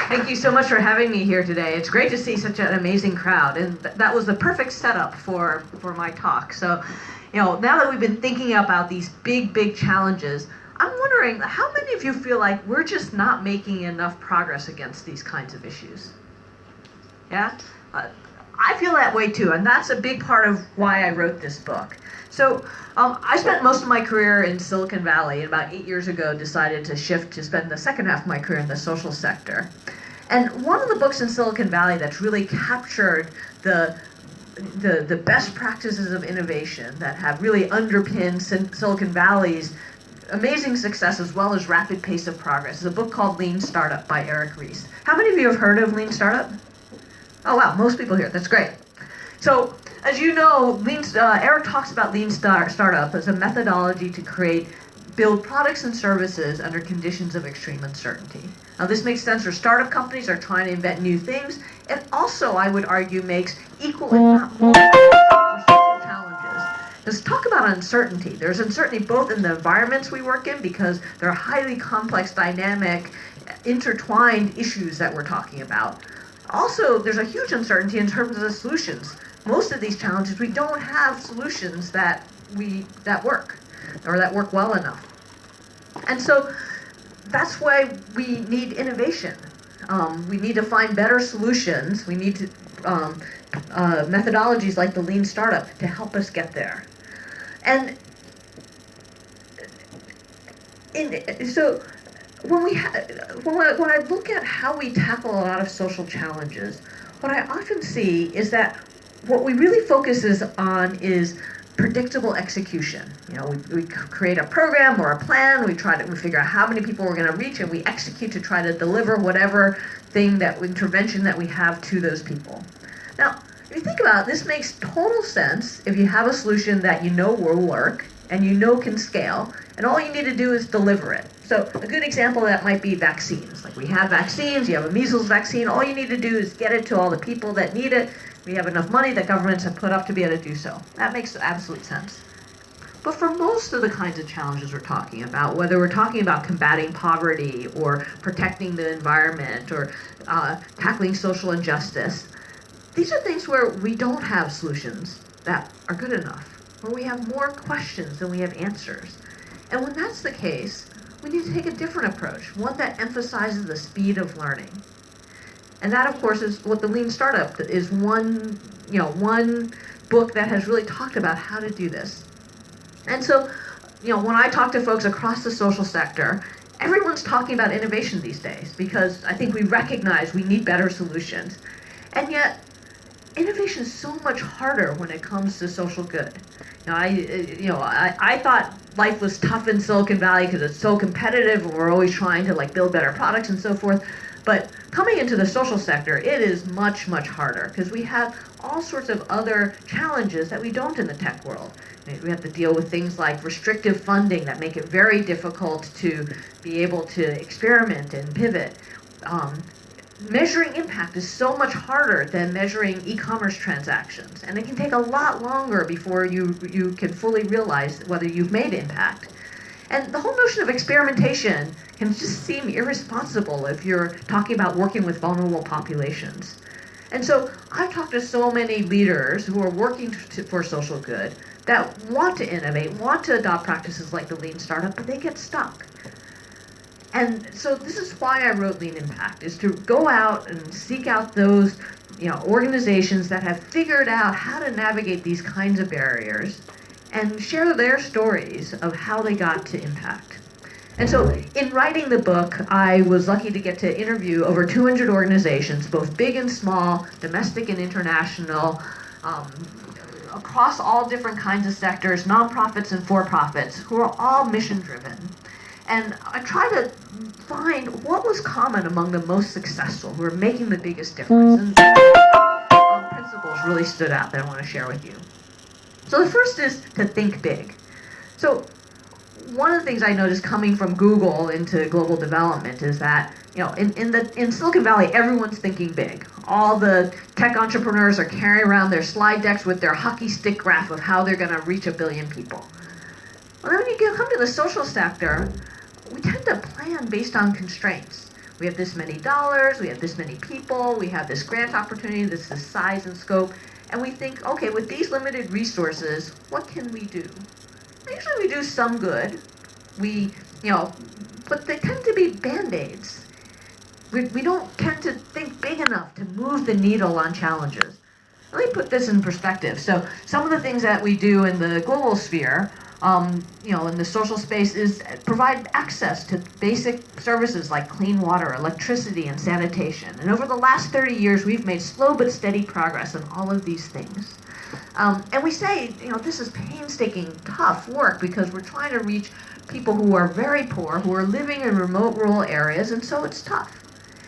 Thank you so much for having me here today. It's great to see such an amazing crowd, and that was the perfect setup for my talk. So, now that we've been thinking about these big challenges, I'm wondering how many of you feel like we're just not making enough progress against these kinds of issues? Yeah? I feel that way too, and that's a big part of why I wrote this book. So I spent most of my career in Silicon Valley, and about 8 years ago decided to shift to spend the second half of my career in the social sector. And one of the books in Silicon Valley that's really captured the best practices of innovation that have really underpinned Silicon Valley's amazing success as well as rapid pace of progress is a book called Lean Startup by Eric Ries. How many of you have heard of Lean Startup? Oh wow, most people here, that's great. So, as you know, Eric talks about Lean Startup as a methodology to build products and services under conditions of extreme uncertainty. Now this makes sense for startup companies that are trying to invent new things. It also, I would argue, makes equal if not more for social challenges. Let's talk about uncertainty. There's uncertainty both in the environments we work in because they're highly complex, dynamic, intertwined issues that we're talking about. Also, there's a huge uncertainty in terms of the solutions. Most of these challenges, we don't have solutions that work or that work well enough. And so that's why we need innovation. We need to find better solutions. We need to methodologies like the Lean Startup to help us get there. And so when I look at how we tackle a lot of social challenges, what I often see is that what we really focus on is predictable execution. We create a program or a plan, we figure out how many people we're going to reach, and we execute to try to deliver whatever intervention that we have to those people. Now, When you think about it, this makes total sense if you have a solution that you know will work and you know can scale, and all you need to do is deliver it. So a good example of that might be vaccines. Like we have vaccines, you have a measles vaccine, all you need to do is get it to all the people that need it. We have enough money that governments have put up to be able to do so. That makes absolute sense. But for most of the kinds of challenges we're talking about, whether we're talking about combating poverty or protecting the environment or tackling social injustice, these are things where we don't have solutions that are good enough, where we have more questions than we have answers. And when that's the case, we need to take a different approach, one that emphasizes the speed of learning. And that, of course, is what the Lean Startup is, one book that has really talked about how to do this. And so, when I talk to folks across the social sector, everyone's talking about innovation these days because I think we recognize we need better solutions. And yet, innovation is so much harder when it comes to social good. I thought life was tough in Silicon Valley because it's so competitive and we're always trying to build better products and so forth. But coming into the social sector, it is much, much harder because we have all sorts of other challenges that we don't in the tech world. We have to deal with things like restrictive funding that make it very difficult to be able to experiment and pivot. Measuring impact is so much harder than measuring e-commerce transactions, and it can take a lot longer before you can fully realize whether you've made impact. And the whole notion of experimentation can just seem irresponsible if you're talking about working with vulnerable populations. And so I've talked to so many leaders who are working for social good that want to innovate, want to adopt practices like the Lean Startup, but they get stuck. And so this is why I wrote Lean Impact, is to go out and seek out those organizations that have figured out how to navigate these kinds of barriers and share their stories of how they got to impact. And so in writing the book, I was lucky to get to interview over 200 organizations, both big and small, domestic and international, across all different kinds of sectors, nonprofits and for-profits, who are all mission-driven. And I tried to find what was common among the most successful, who are making the biggest difference. And principles really stood out that I want to share with you. So the first is to think big. So one of the things I noticed coming from Google into global development is that in Silicon Valley, everyone's thinking big. All the tech entrepreneurs are carrying around their slide decks with their hockey stick graph of how they're going to reach 1 billion people. Well, then when you come to the social sector, we tend to plan based on constraints. We have this many dollars, we have this many people, we have this grant opportunity, this size and scope, and we think, okay, with these limited resources, what can we do? Usually we do some good, but they tend to be band-aids. We don't tend to think big enough to move the needle on challenges. Let me put this in perspective. So some of the things that we do in the global sphere, in the social space, is provide access to basic services like clean water, electricity, and sanitation. And over the last 30 years, we've made slow but steady progress on all of these things. And we say, this is painstaking, tough work because we're trying to reach people who are very poor, who are living in remote rural areas, and so it's tough.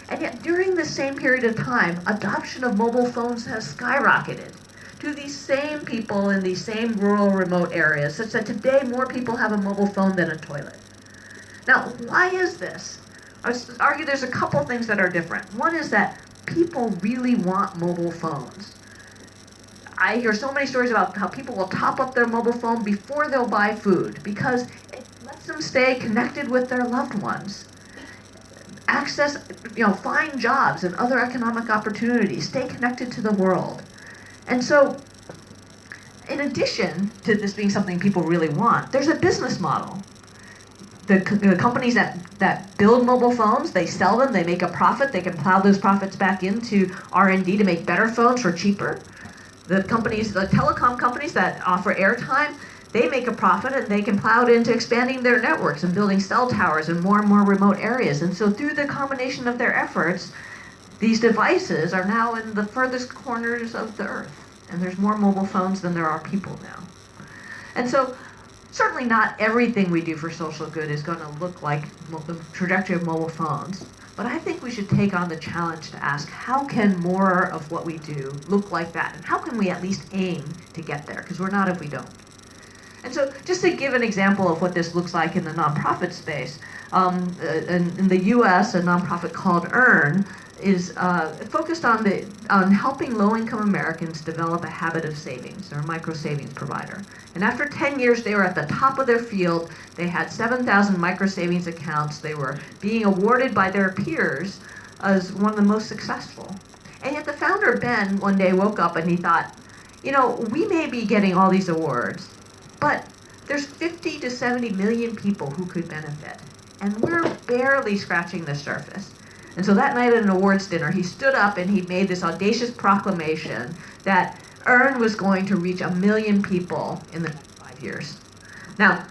And yet, during the same period of time, adoption of mobile phones has skyrocketed to these same people in these same rural, remote areas, such that today more people have a mobile phone than a toilet. Now, why is this? I would argue there's a couple things that are different. One is that people really want mobile phones. I hear so many stories about how people will top up their mobile phone before they'll buy food because it lets them stay connected with their loved ones. Access, find jobs and other economic opportunities, stay connected to the world. And so, in addition to this being something people really want, there's a business model. The companies that build mobile phones, they sell them, they make a profit, they can plow those profits back into R&D to make better phones for cheaper. The telecom companies that offer airtime, they make a profit and they can plow it into expanding their networks and building cell towers in more and more remote areas. And so through the combination of their efforts, these devices are now in the furthest corners of the earth. And there's more mobile phones than there are people now. And so certainly not everything we do for social good is going to look like the trajectory of mobile phones. But I think we should take on the challenge to ask, how can more of what we do look like that? And how can we at least aim to get there? Because we're not if we don't. And so just to give an example of what this looks like in the nonprofit space, in the US, a nonprofit called EARN is focused on helping low-income Americans develop a habit of savings. They're a micro savings provider. And after 10 years, they were at the top of their field. They had 7,000 micro savings accounts. They were being awarded by their peers as one of the most successful. And yet the founder, Ben, one day woke up and he thought, you know, we may be getting all these awards, but there's 50 to 70 million people who could benefit. And we're barely scratching the surface. And so that night at an awards dinner, he stood up and he made this audacious proclamation that EARN was going to reach 1 million people in the next 5 years. Now,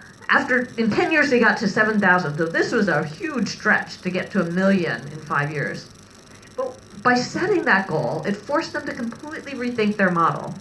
in 10 years, they got to 7,000. So this was a huge stretch to get to 1 million in 5 years. But by setting that goal, it forced them to completely rethink their model.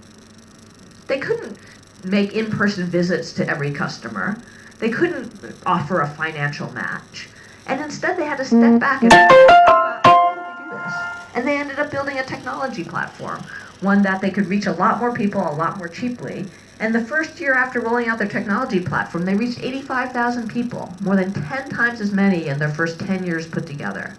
They couldn't make in-person visits to every customer. They couldn't offer a financial match. And instead they had to step back and how do we do this? And they ended up building a technology platform, one that they could reach a lot more people a lot more cheaply. And the first year after rolling out their technology platform, they reached 85,000 people, more than 10 times as many in their first 10 years put together.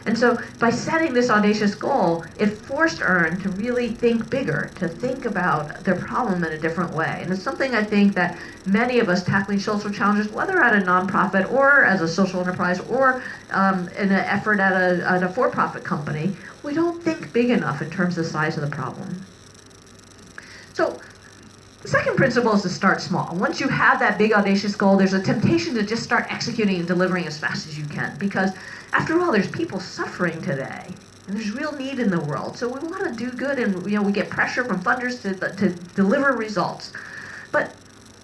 And so by setting this audacious goal, it forced EARN to really think bigger, to think about their problem in a different way. And it's something I think that many of us tackling social challenges, whether at a nonprofit or as a social enterprise or in an effort at a for-profit company, we don't think big enough in terms of the size of the problem. So the second principle is to start small. Once you have that big audacious goal, there's a temptation to just start executing and delivering as fast as you can, because after all, there's people suffering today, and there's real need in the world. So we want to do good, and we get pressure from funders to deliver results. But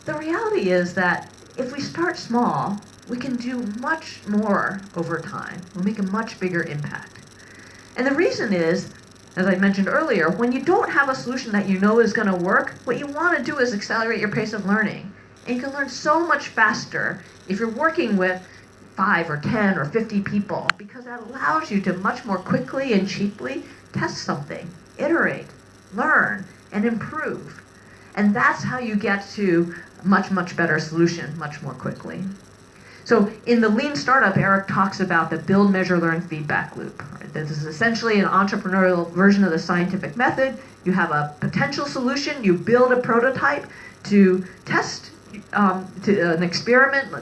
the reality is that if we start small, we can do much more over time. We'll make a much bigger impact. And the reason is, as I mentioned earlier, when you don't have a solution that you know is going to work, what you want to do is accelerate your pace of learning. And you can learn so much faster if you're working with 5 or 10 or 50 people, because that allows you to much more quickly and cheaply test something, iterate, learn, and improve. And that's how you get to a much, much better solution much more quickly. So in the Lean Startup, Eric talks about the build, measure, learn feedback loop. Right? This is essentially an entrepreneurial version of the scientific method. You have a potential solution, you build a prototype to test to an experiment,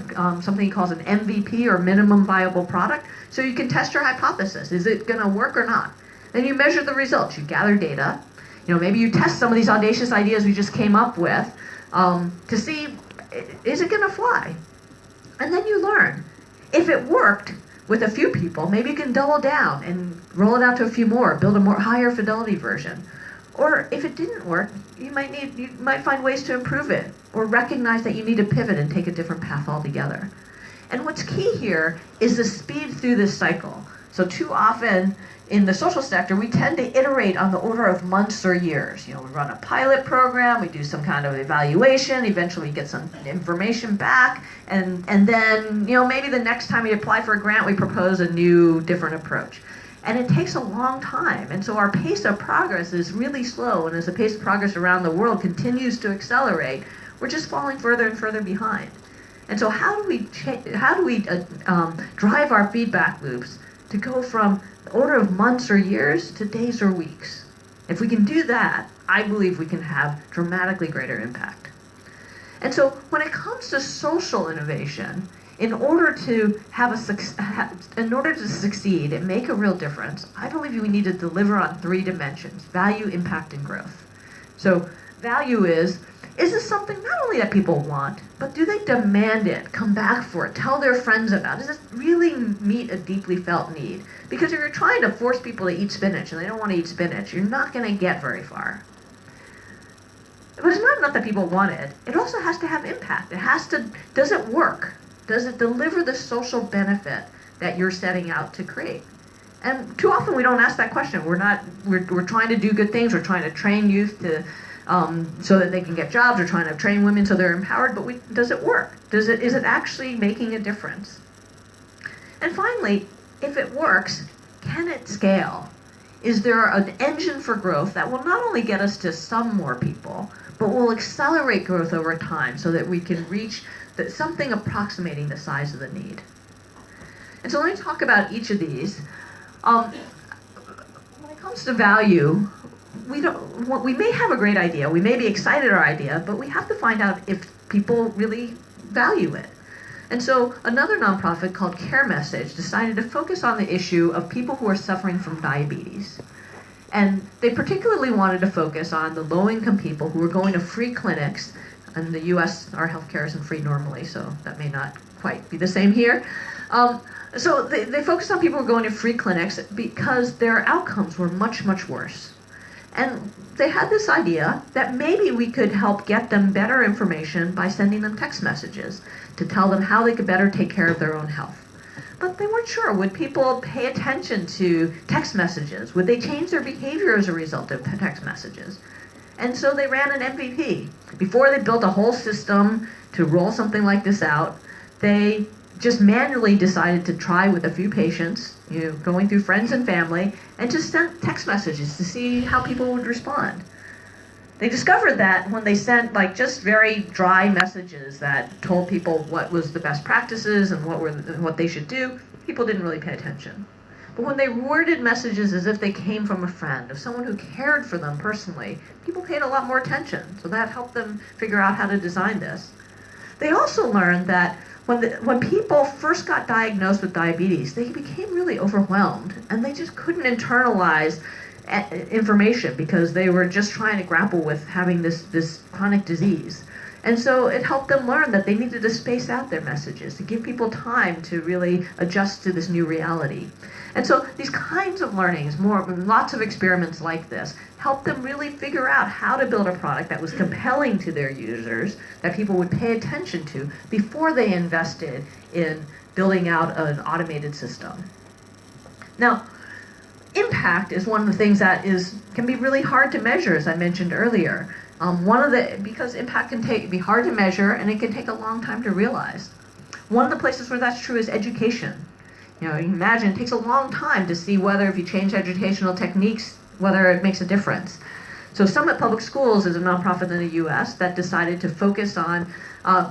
something he calls an MVP, or minimum viable product, so you can test your hypothesis. Is it going to work or not? Then you measure the results. You gather data. Maybe you test some of these audacious ideas we just came up with to see, is it going to fly? And then you learn. If it worked with a few people, maybe you can double down and roll it out to a few more, build a more higher fidelity version. Or if it didn't work, you might find ways to improve it, or recognize that you need to pivot and take a different path altogether. And what's key here is the speed through this cycle. So too often in the social sector, we tend to iterate on the order of months or years. We run a pilot program, we do some kind of evaluation, eventually we get some information back, and then maybe the next time we apply for a grant, we propose a new, different approach. And it takes a long time, and so our pace of progress is really slow, and as the pace of progress around the world continues to accelerate, we're just falling further and further behind. And so how do we drive our feedback loops to go from the order of months or years to days or weeks? If we can do that, I believe we can have dramatically greater impact. And so when it comes to social innovation, in order to succeed and make a real difference, I believe we need to deliver on 3 dimensions: value, impact, and growth. So value is this something not only that people want, but do they demand it, come back for it, tell their friends about it? Does it really meet a deeply felt need? Because if you're trying to force people to eat spinach and they don't want to eat spinach, you're not going to get very far. But it's not enough that people want it. It also has to have impact. Does it work? Does it deliver the social benefit that you're setting out to create? And too often we don't ask that question. We're trying to do good things. We're trying to train youth to so that they can get jobs. We're trying to train women so they're empowered. But does it work? Is it actually making a difference? And finally, if it works, can it scale? Is there an engine for growth that will not only get us to some more people, but will accelerate growth over time so that we can reach something approximating the size of the need? And so let me talk about each of these. When it comes to value, we may have a great idea, we may be excited our idea, but we have to find out if people really value it. And so another nonprofit called Care Message decided to focus on the issue of people who are suffering from diabetes. And they particularly wanted to focus on the low-income people who were going to free clinics. In the US, our healthcare isn't free normally, so that may not quite be the same here. So they focused on people who were going to free clinics because their outcomes were much, much worse. And they had this idea that maybe we could help get them better information by sending them text messages to tell them how they could better take care of their own health. But they weren't sure. Would people pay attention to text messages? Would they change their behavior as a result of text messages? And so they ran an MVP. Before they built a whole system to roll something like this out, they just manually decided to try with a few patients, going through friends and family, and just sent text messages to see how people would respond. They discovered that when they sent just very dry messages that told people what was the best practices and what they should do, people didn't really pay attention. But when they worded messages as if they came from a friend, of someone who cared for them personally, people paid a lot more attention. So that helped them figure out how to design this. They also learned that when people first got diagnosed with diabetes, they became really overwhelmed, and they just couldn't internalize information because they were just trying to grapple with having this chronic disease. And so it helped them learn that they needed to space out their messages, to give people time to really adjust to this new reality. And so these kinds of learnings, lots of experiments like this, helped them really figure out how to build a product that was compelling to their users, that people would pay attention to before they invested in building out an automated system. Now, impact is one of the things that can be really hard to measure, as I mentioned earlier. Because impact can be hard to measure, and it can take a long time to realize. One of the places where that's true is education. You can imagine it takes a long time to see whether if you change educational techniques, whether it makes a difference. So Summit Public Schools is a nonprofit in the US that decided to focus on,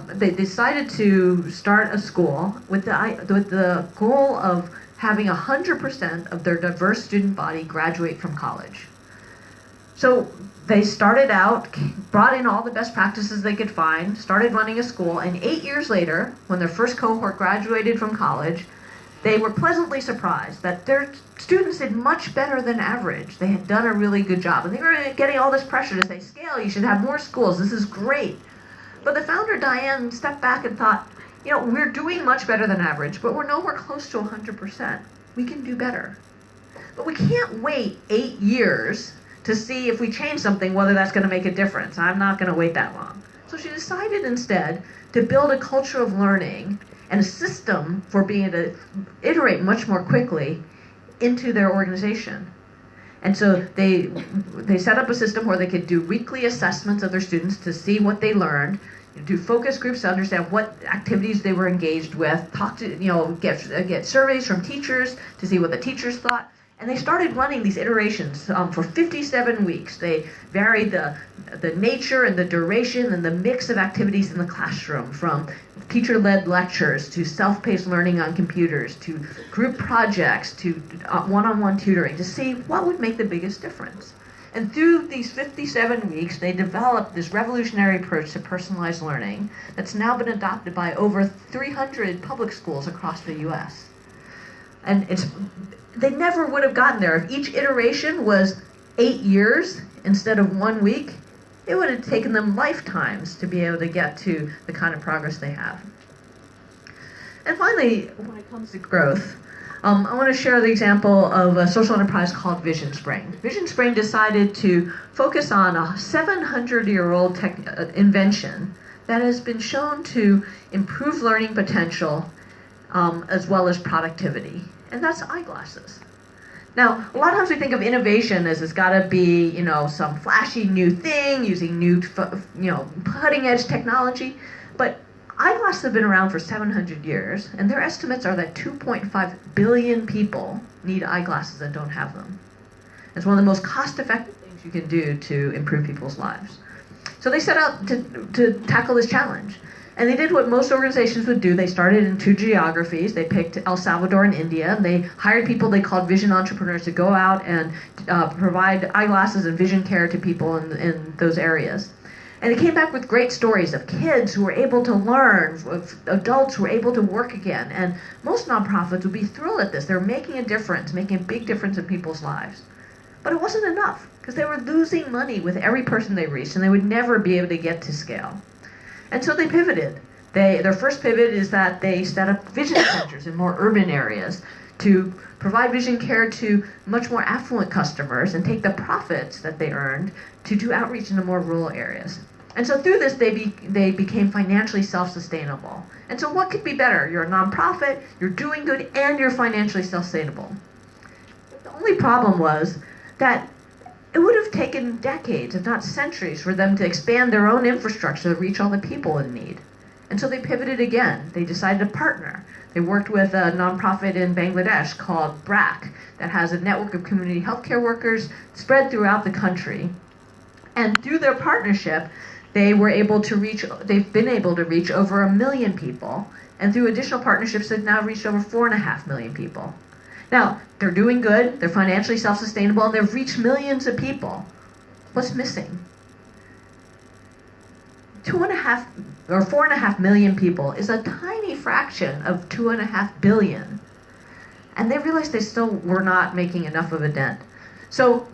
they decided to start a school with the goal of having 100% of their diverse student body graduate from college. So they started out, brought in all the best practices they could find, started running a school, and 8 years later, when their first cohort graduated from college, they were pleasantly surprised that their students did much better than average. They had done a really good job. And they were getting all this pressure to say, Scale, you should have more schools. This is great. But the founder, Diane, stepped back and thought, we're doing much better than average, but we're nowhere close to 100%. We can do better. But we can't wait 8 years to see if we change something, whether that's going to make a difference. I'm not going to wait that long. So she decided instead to build a culture of learning and a system for being able to iterate much more quickly into their organization. And so they set up a system where they could do weekly assessments of their students to see what they learned, do focus groups to understand what activities they were engaged with, get surveys from teachers to see what the teachers thought. And they started running these iterations for 57 weeks. They varied the nature and the duration and the mix of activities in the classroom, from teacher-led lectures to self-paced learning on computers to group projects to one-on-one tutoring, to see what would make the biggest difference. And through these 57 weeks, they developed this revolutionary approach to personalized learning that's now been adopted by over 300 public schools across the US. And they never would have gotten there if each iteration was 8 years instead of 1 week. It would have taken them lifetimes to be able to get to the kind of progress they have. And finally, when it comes to growth, I want to share the example of a social enterprise called Vision Spring. Vision Spring decided to focus on a 700-year-old invention that has been shown to improve learning potential as well as productivity, and that's eyeglasses. Now, a lot of times we think of innovation as it's got to be, some flashy new thing using new, cutting-edge technology. But eyeglasses have been around for 700 years, and their estimates are that 2.5 billion people need eyeglasses and don't have them. It's one of the most cost-effective things you can do to improve people's lives. So they set out to tackle this challenge. And they did what most organizations would do. They started in 2 geographies. They picked El Salvador and India, and they hired people they called vision entrepreneurs to go out and provide eyeglasses and vision care to people in those areas. And they came back with great stories of kids who were able to learn, of adults who were able to work again. And most nonprofits would be thrilled at this. They were making a difference, making a big difference in people's lives. But it wasn't enough, because they were losing money with every person they reached, and they would never be able to get to scale. And so they pivoted. Their first pivot is that they set up vision centers in more urban areas to provide vision care to much more affluent customers and take the profits that they earned to do outreach into more rural areas. And so through this, they became financially self-sustainable. And so what could be better? You're a nonprofit, you're doing good, and you're financially self-sustainable. The only problem was that it would have taken decades, if not centuries, for them to expand their own infrastructure to reach all the people in need. And so they pivoted again. They decided to partner. They worked with a nonprofit in Bangladesh called BRAC that has a network of community healthcare workers spread throughout the country. And through their partnership, they've been able to reach over 1 million people. And through additional partnerships, they've now reached over 4.5 million people. Now, they're doing good, they're financially self-sustainable, and they've reached millions of people. What's missing? 4.5 million people is a tiny fraction of 2.5 billion. And they realized they still were not making enough of a dent. So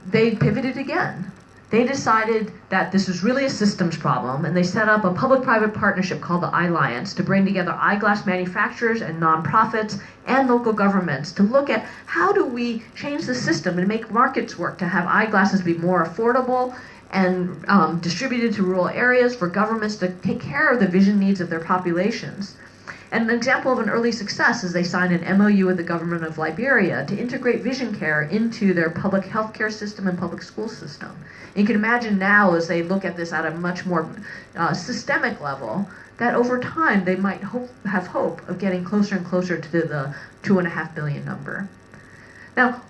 they pivoted again. They decided that this was really a systems problem, and they set up a public-private partnership called the Eyelliance to bring together eyeglass manufacturers and nonprofits and local governments to look at how do we change the system and make markets work to have eyeglasses be more affordable and distributed to rural areas for governments to take care of the vision needs of their populations. And an example of an early success is they signed an MOU with the government of Liberia to integrate vision care into their public healthcare system and public school system. And you can imagine now, as they look at this at a much more systemic level, that over time they might have hope of getting closer and closer to the 2.5 billion number. Now,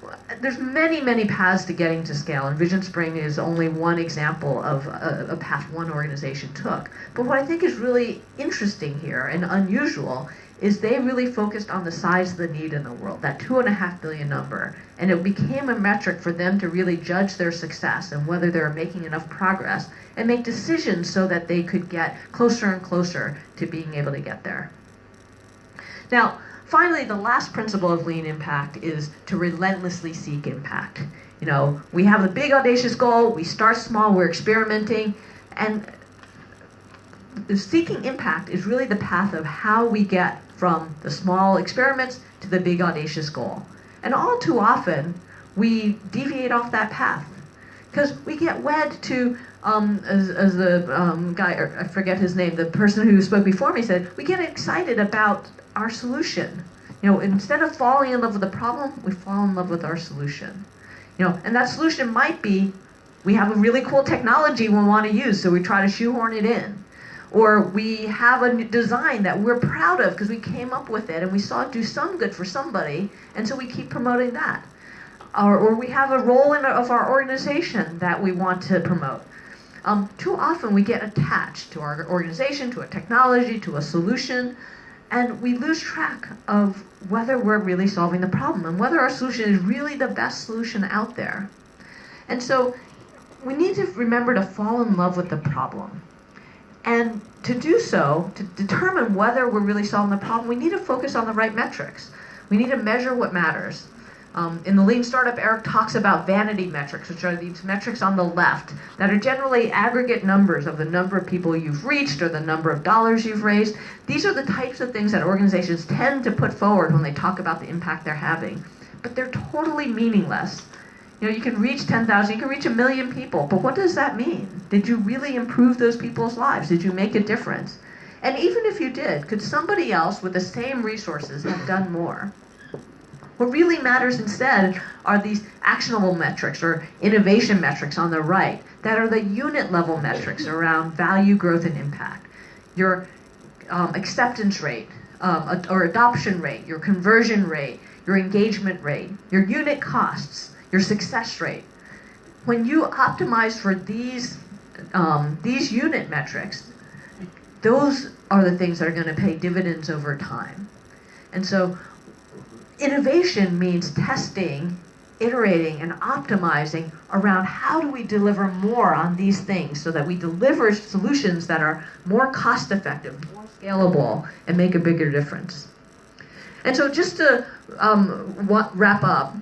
there's many, many paths to getting to scale, and Vision Spring is only one example of a path one organization took. But what I think is really interesting here and unusual is they really focused on the size of the need in the world, that 2.5 billion number, and it became a metric for them to really judge their success and whether they were making enough progress and make decisions so that they could get closer and closer to being able to get there. Now, finally, the last principle of lean impact is to relentlessly seek impact. You know, we have a big audacious goal, we start small, we're experimenting, and seeking impact is really the path of how we get from the small experiments to the big audacious goal. And all too often, we deviate off that path because we get wed to, as the guy, or I forget his name, the person who spoke before me said, we get excited about our solution. You know, instead of falling in love with the problem, we fall in love with our solution. You know, and that solution might be, we have a really cool technology we want to use, so we try to shoehorn it in. Or we have a design that we're proud of because we came up with it and we saw it do some good for somebody, and so we keep promoting that. Or we have a role of our organization that we want to promote. Too often we get attached to our organization, to a technology, to a solution, and we lose track of whether we're really solving the problem and whether our solution is really the best solution out there. And so we need to remember to fall in love with the problem. And to do so, to determine whether we're really solving the problem, we need to focus on the right metrics. We need to measure what matters. In the Lean Startup, Eric talks about vanity metrics, which are these metrics on the left that are generally aggregate numbers of the number of people you've reached or the number of dollars you've raised. These are the types of things that organizations tend to put forward when they talk about the impact they're having. But they're totally meaningless. You know, you can reach 10,000, you can reach 1 million people, but what does that mean? Did you really improve those people's lives? Did you make a difference? And even if you did, could somebody else with the same resources have done more? What really matters instead are these actionable metrics or innovation metrics on the right that are the unit level metrics around value, growth, and impact. Your acceptance rate, or adoption rate, your conversion rate, your engagement rate, your unit costs, your success rate. When you optimize for these unit metrics, those are the things that are going to pay dividends over time. And so innovation means testing, iterating, and optimizing around how do we deliver more on these things so that we deliver solutions that are more cost effective, more scalable, and make a bigger difference. And so just to wrap up,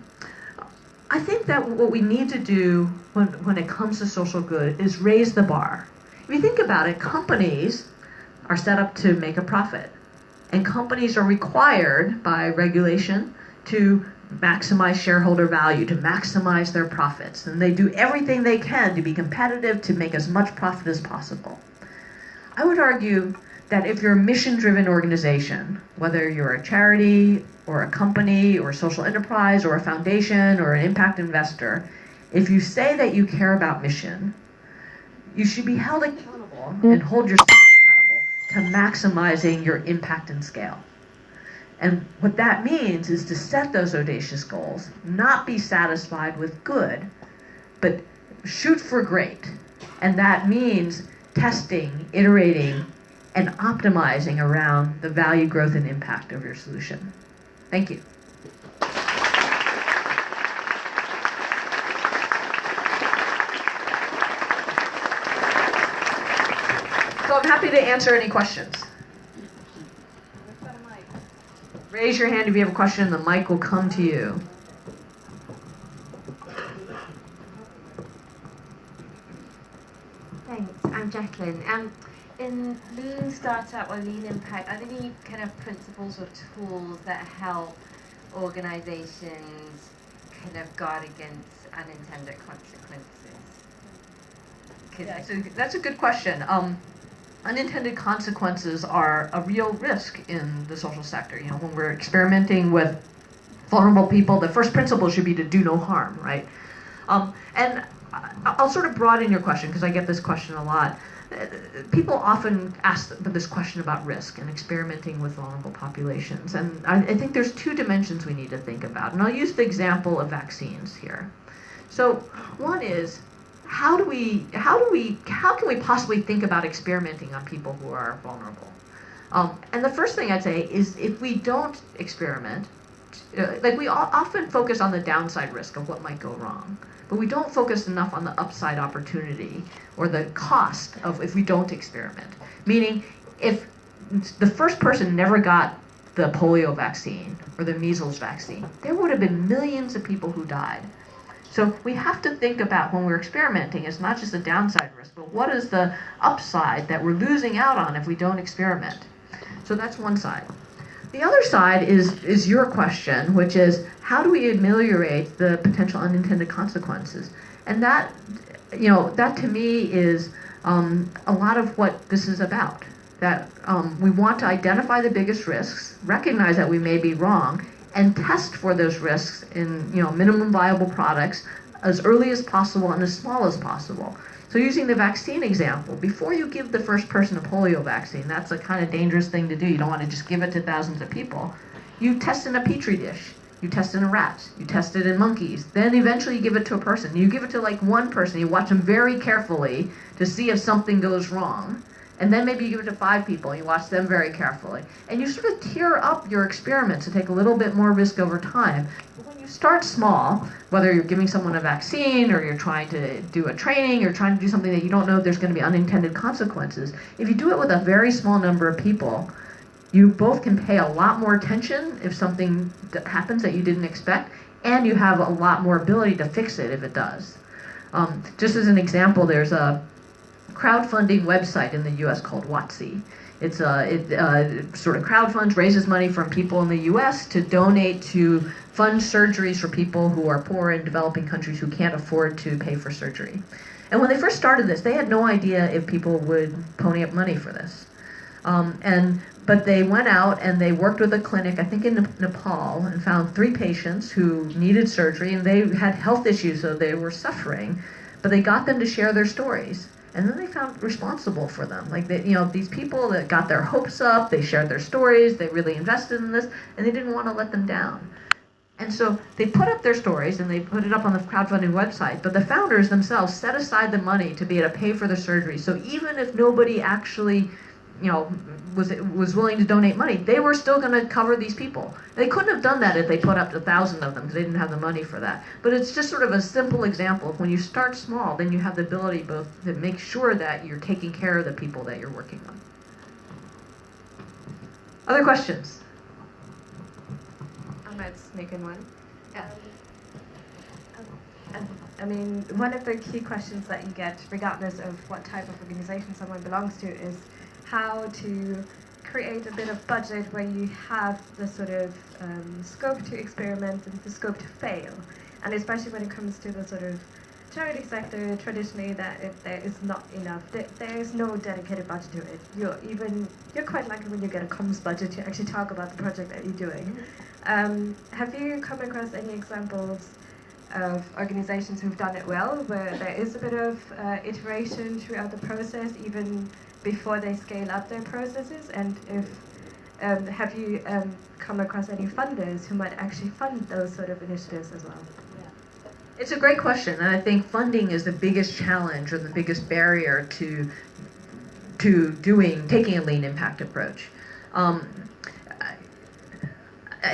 I think that what we need to do when it comes to social good is raise the bar. If you think about it, companies are set up to make a profit. And companies are required by regulation to maximize shareholder value, to maximize their profits. And they do everything they can to be competitive, to make as much profit as possible. I would argue that if you're a mission-driven organization, whether you're a charity or a company or a social enterprise or a foundation or an impact investor, if you say that you care about mission, you should be held accountable and hold yourself accountable to maximizing your impact and scale. And what that means is to set those audacious goals, not be satisfied with good, but shoot for great. And that means testing, iterating, and optimizing around the value, growth, and impact of your solution. Thank you. So I'm happy to answer any questions. Raise your hand if you have a question, the mic will come to you. Thanks, I'm Jacqueline. In Lean Startup or Lean Impact, are there any kind of principles or tools that help organizations kind of guard against unintended consequences? Yeah, that's a good question. Unintended consequences are a real risk in the social sector. You know, when we're experimenting with vulnerable people, the first principle should be to do no harm, right? And I'll sort of broaden your question because I get this question a lot. People often ask this question about risk and experimenting with vulnerable populations. And I think there's two dimensions we need to think about. And I'll use the example of vaccines here. So one is, how can we possibly think about experimenting on people who are vulnerable? And the first thing I'd say is if we don't experiment, like we often focus on the downside risk of what might go wrong, but we don't focus enough on the upside opportunity or the cost of if we don't experiment. Meaning, if the first person never got the polio vaccine or the measles vaccine, there would have been millions of people who died. So we have to think about when we're experimenting, it's not just the downside risk, but what is the upside that we're losing out on if we don't experiment? So that's one side. The other side is your question, which is how do we ameliorate the potential unintended consequences? And that, you know, that to me is a lot of what this is about. That we want to identify the biggest risks, recognize that we may be wrong, and test for those risks in, you know, minimum viable products as early as possible and as small as possible. So using the vaccine example, before you give the first person a polio vaccine, that's a kind of dangerous thing to do. You don't want to just give it to thousands of people. You test in a petri dish. You test in a rat. You test it in monkeys. Then eventually you give it to a person. You give it to like one person. You watch them very carefully to see if something goes wrong. And then maybe you give it to 5 people, you watch them very carefully. And you sort of tier up your experiments to take a little bit more risk over time. But when you start small, whether you're giving someone a vaccine or you're trying to do a training or trying to do something that you don't know there's going to be unintended consequences, if you do it with a very small number of people, you both can pay a lot more attention if something happens that you didn't expect, and you have a lot more ability to fix it if it does. Just as an example, there's a crowdfunding website in the U.S. called WOTC. It sort of crowdfunds, raises money from people in the U.S. to donate to fund surgeries for people who are poor in developing countries who can't afford to pay for surgery. And when they first started this, they had no idea if people would pony up money for this. But they went out and they worked with a clinic, I think in Nepal, and found 3 patients who needed surgery, and they had health issues, so they were suffering. But they got them to share their stories. and then they found responsible for them. Like, these people that got their hopes up, they shared their stories, they really invested in this, and they didn't want to let them down. And so they put up their stories and they put it up on the crowdfunding website, but the founders themselves set aside the money to be able to pay for the surgery. So even if nobody actually, was willing to donate money, they were still going to cover these people. They couldn't have done that if they put up 1,000 of them because they didn't have the money for that. But it's just sort of a simple example of when you start small, then you have the ability both to make sure that you're taking care of the people that you're working on. Other questions? I might sneak in one. Yeah. I mean, one of the key questions that you get, regardless of what type of organization someone belongs to, is how to create a bit of budget where you have the sort of scope to experiment and the scope to fail. And especially when it comes to the sort of charity sector, traditionally that there is not enough. There is no dedicated budget to it. You're quite lucky when you get a comms budget to actually talk about the project that you're doing. Have you come across any examples of organizations who've done it well, where there is a bit of iteration throughout the process, even before they scale up their processes? And if have you come across any funders who might actually fund those sort of initiatives as well? It's a great question, and I think funding is the biggest challenge or the biggest barrier to taking a lean impact approach. I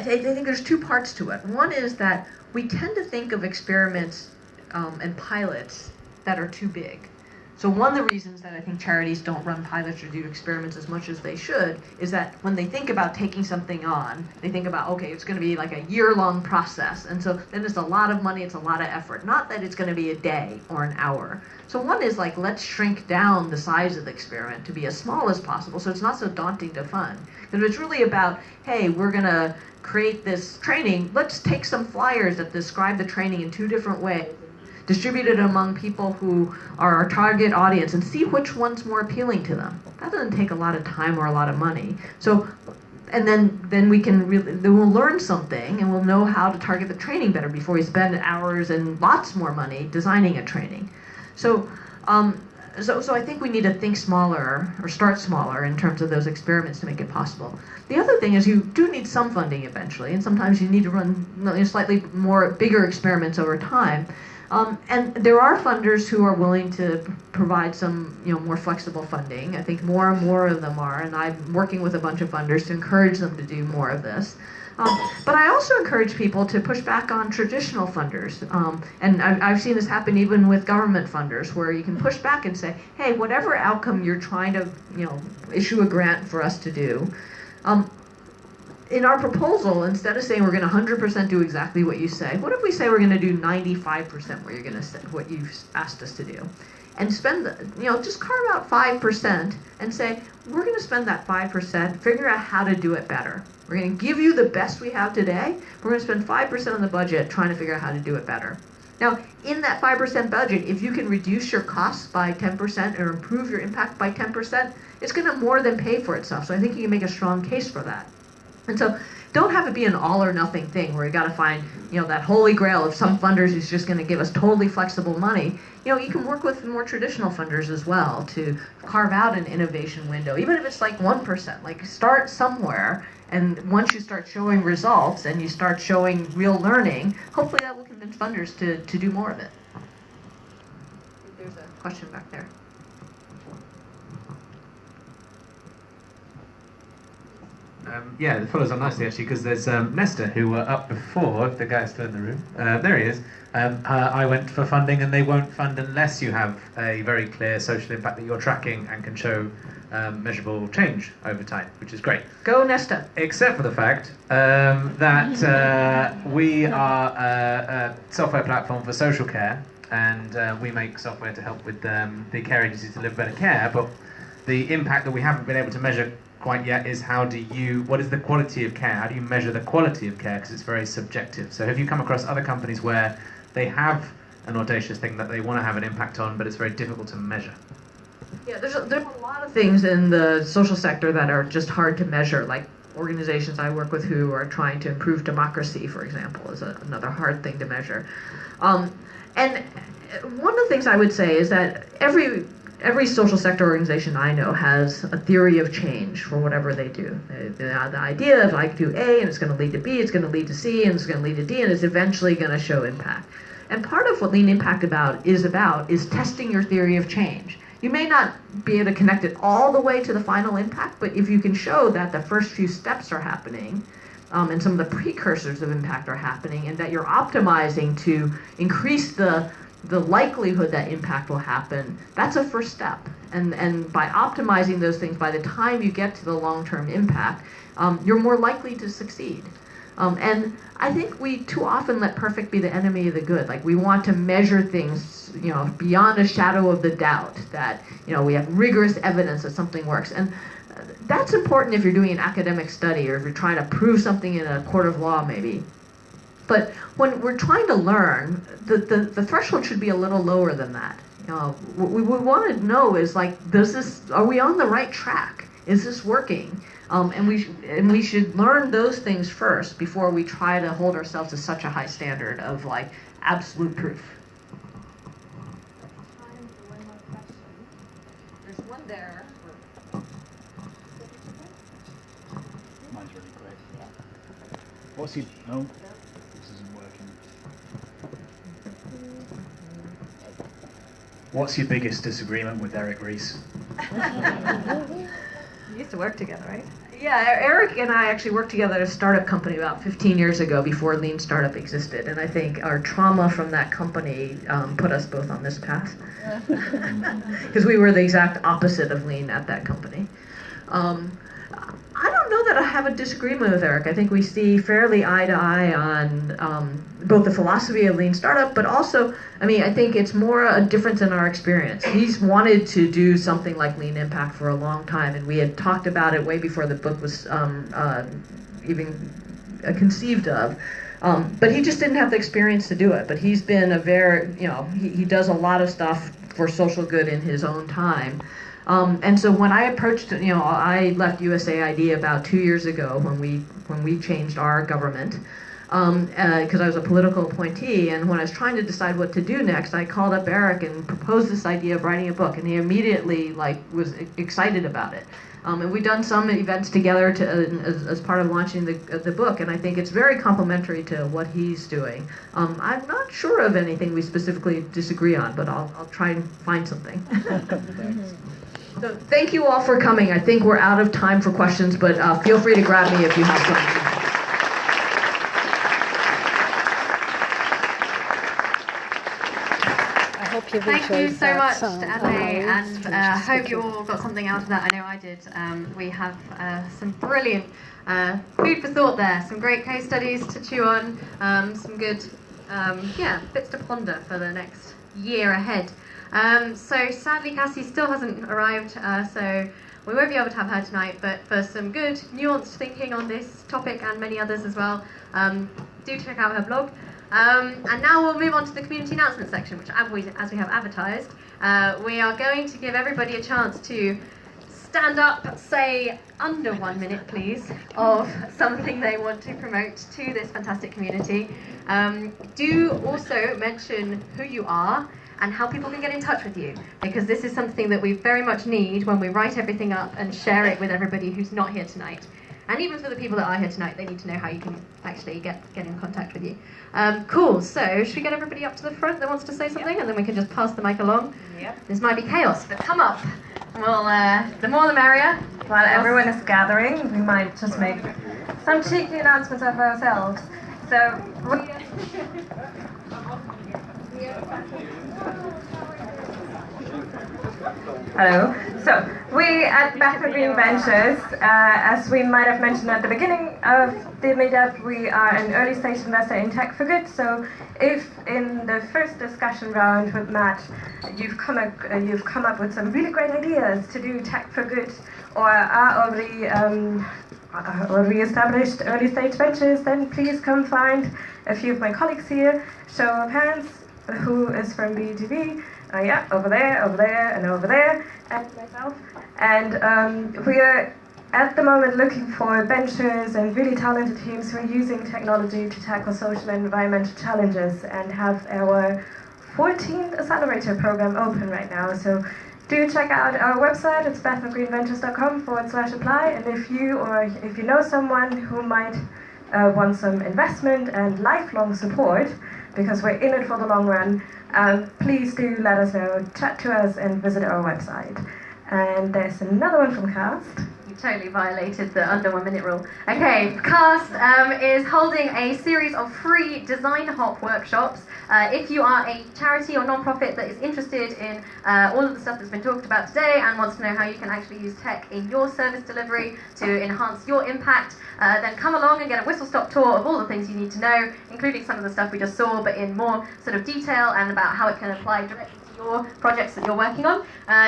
think there's two parts to it. One is that we tend to think of experiments and pilots that are too big. So one of the reasons that I think charities don't run pilots or do experiments as much as they should is that when they think about taking something on, they think about, okay, it's going to be like a year-long process. And so then it's a lot of money, it's a lot of effort. Not that it's going to be a day or an hour. So one is like, let's shrink down the size of the experiment to be as small as possible so it's not so daunting to fund. Because it's really about, hey, we're going to create this training. Let's take some flyers that describe the training in 2 different ways, distribute it among people who are our target audience, and see which one's more appealing to them. That doesn't take a lot of time or a lot of money. So, and then we can then we'll learn something and we'll know how to target the training better before we spend hours and lots more money designing a training. So, so I think we need to think smaller or start smaller in terms of those experiments to make it possible. The other thing is you do need some funding eventually, and sometimes you need to run slightly more bigger experiments over time. And there are funders who are willing to provide some, more flexible funding. I think more and more of them are, and I'm working with a bunch of funders to encourage them to do more of this. But I also encourage people to push back on traditional funders. And I've seen this happen even with government funders, where you can push back and say, hey, whatever outcome you're trying to, issue a grant for us to do, in our proposal, instead of saying we're going to 100% do exactly what you say, what if we say we're going to do 95% what you've asked us to do? And spend, just carve out 5% and say, we're going to spend that 5%, figure out how to do it better. We're going to give you the best we have today. We're going to spend 5% of the budget trying to figure out how to do it better. Now, in that 5% budget, if you can reduce your costs by 10% or improve your impact by 10%, it's going to more than pay for itself. So I think you can make a strong case for that. And so don't have it be an all or nothing thing where you got to find, that holy grail of some funders who's just going to give us totally flexible money. You can work with more traditional funders as well to carve out an innovation window, even if it's like 1%. Like, start somewhere, and once you start showing results and you start showing real learning, hopefully that will convince funders to do more of it. There's a question back there. Yeah, it follows on nicely actually, because there's Nesta, who were up before. The guy's still in the room. There he is. I went for funding, and they won't fund unless you have a very clear social impact that you're tracking and can show measurable change over time, which is great. Go Nesta. Except for the fact that we are a software platform for social care, and we make software to help with the care agencies deliver better care, but the impact that we haven't been able to measure quite yet is what is the quality of care? How do you measure the quality of care? Because it's very subjective. So have you come across other companies where they have an audacious thing that they want to have an impact on, but it's very difficult to measure? Yeah, there's a lot of things in the social sector that are just hard to measure, like organizations I work with who are trying to improve democracy, for example, is another hard thing to measure. And one of the things I would say is that every every social sector organization I know has a theory of change for whatever they do. The idea of I do A and it's going to lead to B, it's going to lead to C, and it's going to lead to D, and it's eventually going to show impact. And part of what Lean Impact is testing your theory of change. You may not be able to connect it all the way to the final impact, but if you can show that the first few steps are happening, and some of the precursors of impact are happening, and that you're optimizing to increase the likelihood that impact will happen, that's a first step. And by optimizing those things, by the time you get to the long-term impact, you're more likely to succeed. And I think we too often let perfect be the enemy of the good. Like, we want to measure things, beyond a shadow of the doubt that, we have rigorous evidence that something works. And that's important if you're doing an academic study or if you're trying to prove something in a court of law, maybe. But when we're trying to learn, the threshold should be a little lower than that. What we want to know is, like, are we on the right track? Is this working? And we should learn those things first before we try to hold ourselves to such a high standard of, like, absolute proof. There's one there. Mine's really quick. What's he? No, this isn't working. What's your biggest disagreement with Eric Ries? We used to work together, right? Yeah, Eric and I actually worked together at a startup company about 15 years ago, before Lean Startup existed, and I think our trauma from that company put us both on this path. Because we were the exact opposite of Lean at that company. I don't know that I have a disagreement with Eric. I think we see fairly eye to eye on both the philosophy of Lean Startup, but also, I think it's more a difference in our experience. He's wanted to do something like Lean Impact for a long time, and we had talked about it way before the book was even conceived of. But he just didn't have the experience to do it. But he's been he does a lot of stuff for social good in his own time. And so when I approached, I left USAID about 2 years ago when we changed our government, because I was a political appointee. And when I was trying to decide what to do next, I called up Eric and proposed this idea of writing a book, and he immediately was excited about it. And we've done some events together as part of launching the book, and I think it's very complementary to what he's doing. I'm not sure of anything we specifically disagree on, but I'll try and find something. So thank you all for coming. I think we're out of time for questions, but feel free to grab me if you have something. Thank you so much, Anne, and hope you all got something out of that. I know I did. We have some brilliant food for thought there, some great case studies to chew on, some good bits to ponder for the next year ahead. So sadly Cassie still hasn't arrived, so we won't be able to have her tonight, but for some good nuanced thinking on this topic and many others as well, do check out her blog. And now we'll move on to the community announcement section, which as we have advertised, we are going to give everybody a chance to stand up, say under 1 minute please, of something they want to promote to this fantastic community. Do also mention who you are and how people can get in touch with you, because this is something that we very much need when we write everything up and share it with everybody who's not here tonight. And even for the people that are here tonight, they need to know how you can actually get in contact with you. Cool, so should we get everybody up to the front that wants to say something, and then we can just pass the mic along? Yep. This might be chaos, but come up. Well, the more the merrier. While everyone is gathering, we might just make some cheeky announcements of ourselves. So, hello. So, we at Better Green Ventures, as we might have mentioned at the beginning of the meetup, we are an early stage investor in Tech for Good. So, if in the first discussion round with Matt, you've come up with some really great ideas to do Tech for Good, or are already established early stage ventures, then please come find a few of my colleagues here. Show of hands. Who is from BGV? Yeah, over there, and over there, and myself. And we are at the moment looking for ventures and really talented teams who are using technology to tackle social and environmental challenges, and have our 14th accelerator program open right now. So do check out our website. It's bethelgreenventures.com/apply. And if you know someone who might want some investment and lifelong support, because we're in it for the long run, please do let us know, chat to us, and visit our website. And there's another one from Cast. You totally violated the under 1 minute rule. Okay, Cast is holding a series of free Design Hop workshops. If you are a charity or non-profit that is interested in all of the stuff that's been talked about today and wants to know how you can actually use tech in your service delivery to enhance your impact, then come along and get a whistle-stop tour of all the things you need to know, including some of the stuff we just saw, but in more sort of detail and about how it can apply directly to your projects that you're working on.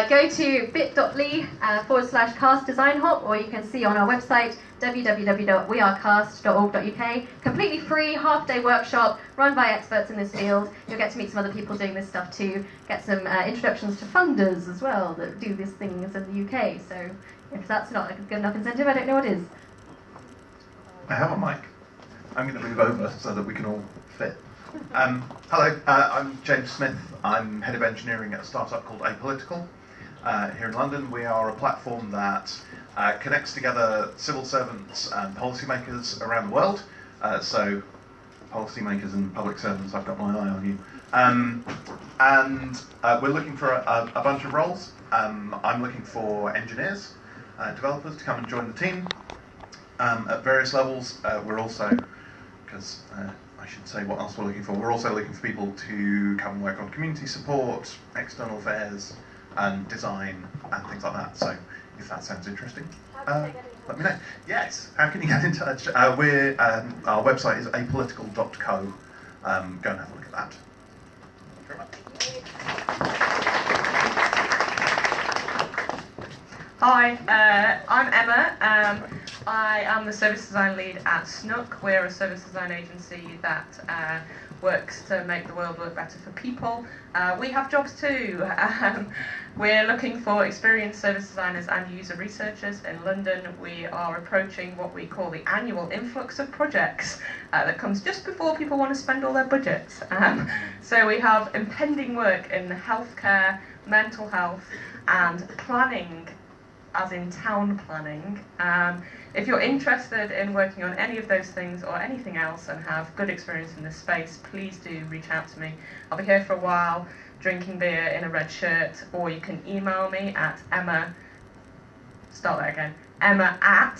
Go to bit.ly/cast design hop, or you can see on our website www.wearecast.org.uk. Completely free, half-day workshop run by experts in this field. You'll get to meet some other people doing this stuff too, get some introductions to funders as well that do these things in the UK. So if that's not a good enough incentive, I don't know what is. I have a mic. I'm going to move over so that we can all fit. Hello, I'm James Smith. I'm head of engineering at a startup called Apolitical here in London. We are a platform that connects together civil servants and policymakers around the world. So policymakers and public servants, I've got my eye on you. And we're looking for a bunch of roles. I'm looking for engineers, developers to come and join the team at various levels. We're also, because I should say what else we're looking for, we're also looking for people to come and work on community support, external affairs, and design, and things like that. So if that sounds interesting, let me know. Yes, how can you get in touch? Our website is apolitical.co. Go and have a look at that. Thank you very much. Hi, I'm Emma. I am the service design lead at Snook. We're a service design agency that works to make the world work better for people. We have jobs too. We're looking for experienced service designers and user researchers in London. We are approaching what we call the annual influx of projects that comes just before people want to spend all their budgets. So we have impending work in healthcare, mental health, and planning, as in town planning. If you're interested in working on any of those things or anything else and have good experience in this space, please do reach out to me. I'll be here for a while, drinking beer in a red shirt, or you can email me at Emma at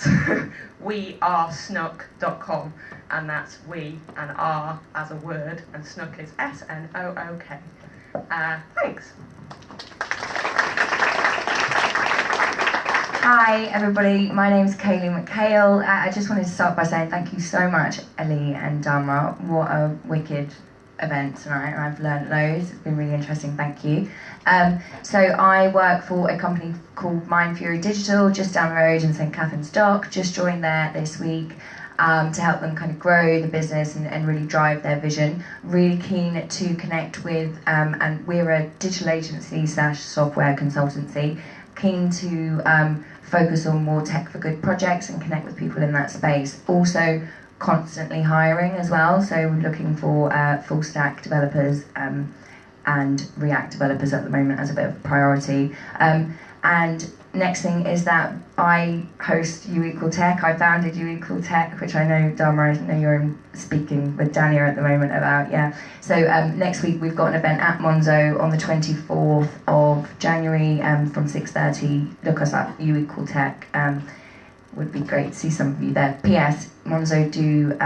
wearesnook.com, and that's we and are as a word, and Snook is S-N-O-O-K. Thanks. Hi everybody, my name's Kaylee McHale. I just wanted to start by saying thank you so much, Ellie and Dharma. What a wicked event tonight, I've learned loads. It's been really interesting, thank you. So I work for a company called Mind Fury Digital, just down the road in St Catherine's Dock. Just joined there this week to help them kind of grow the business and really drive their vision. Really keen to connect with, and we're a digital agency / software consultancy, keen to focus on more tech for good projects and connect with people in that space. Also constantly hiring as well, so we're looking for full stack developers and React developers at the moment as a bit of a priority. And next thing is that I host U Equal Tech. I founded U Equal Tech, which I know, Dharma, I know you're speaking with Dania at the moment about, yeah. So next week we've got an event at Monzo on the 24th of January from 6:30. Look us up, U Equal Tech. Would be great to see some of you there. P.S. Monzo do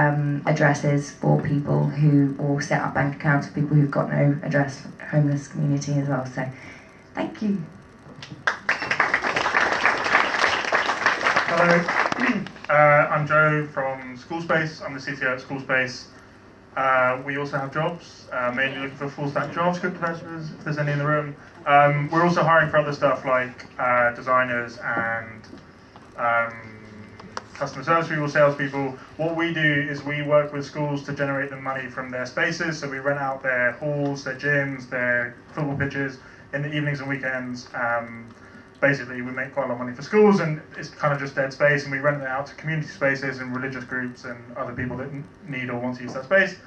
addresses for people who, or set up bank accounts for people who've got no address, homeless community as well. So thank you. Hello, I'm Joe from Schoolspace. I'm the CTO at Schoolspace. We also have jobs, mainly looking for full stack JavaScript developers, if there's any in the room. We're also hiring for other stuff like designers and customer service people, salespeople. What we do is we work with schools to generate them money from their spaces. So we rent out their halls, their gyms, their football pitches in the evenings and weekends. Basically, we make quite a lot of money for schools, and it's kind of just dead space, and we rent it out to community spaces and religious groups and other people that need or want to use that space.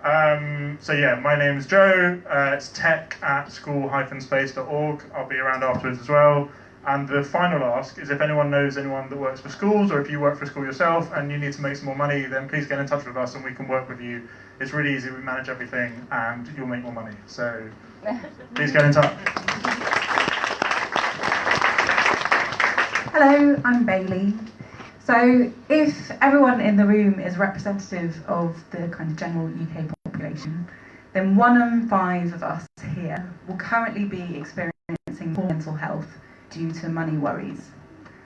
So yeah, my name is Joe. It's tech@school-space.org. I'll be around afterwards as well. And the final ask is if anyone knows anyone that works for schools, or if you work for a school yourself and you need to make some more money, then please get in touch with us and we can work with you. It's really easy, we manage everything and you'll make more money. So please get in touch. Hello, I'm Bailey. So if everyone in the room is representative of the kind of general UK population, then 1 in 5 of us here will currently be experiencing poor mental health due to money worries.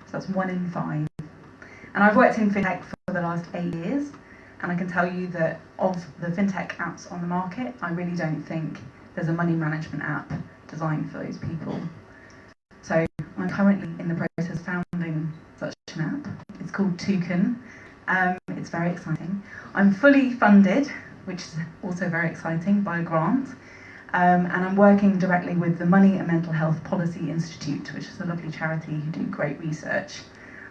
So that's 1 in 5. And I've worked in fintech for the last 8 years, and I can tell you that of the fintech apps on the market, I really don't think there's a money management app designed for those people. So I'm currently in the process of founding such an app. It's called Toucan. It's very exciting. I'm fully funded, which is also very exciting, by a grant. And I'm working directly with the Money and Mental Health Policy Institute, which is a lovely charity who do great research.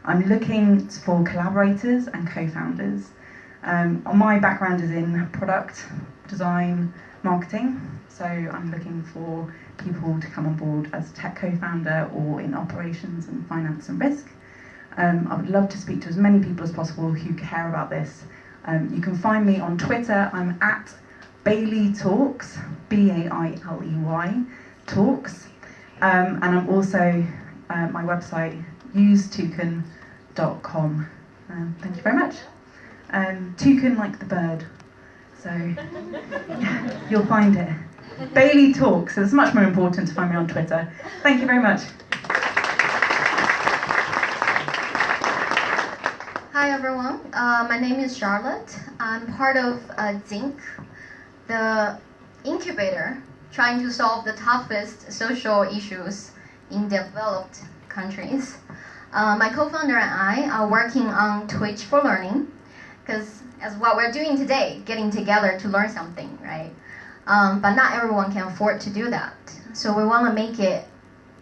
I'm looking for collaborators and co-founders. My background is in product design, marketing, so I'm looking for people to come on board as tech co-founder or in operations and finance and risk. I would love to speak to as many people as possible who care about this. You can find me on Twitter. I'm at Bailey Talks, Bailey Talks, and I'm also my website usetoucan.com. Thank you very much. Toucan like the bird, so yeah, you'll find it. Bailey Talks. So it's much more important to find me on Twitter. Thank you very much. Hi everyone, my name is Charlotte. I'm part of Zinc, the incubator trying to solve the toughest social issues in developed countries. My co-founder and I are working on Twitch for Learning, because as what we're doing today, getting together to learn something, right? But not everyone can afford to do that. So we want to make it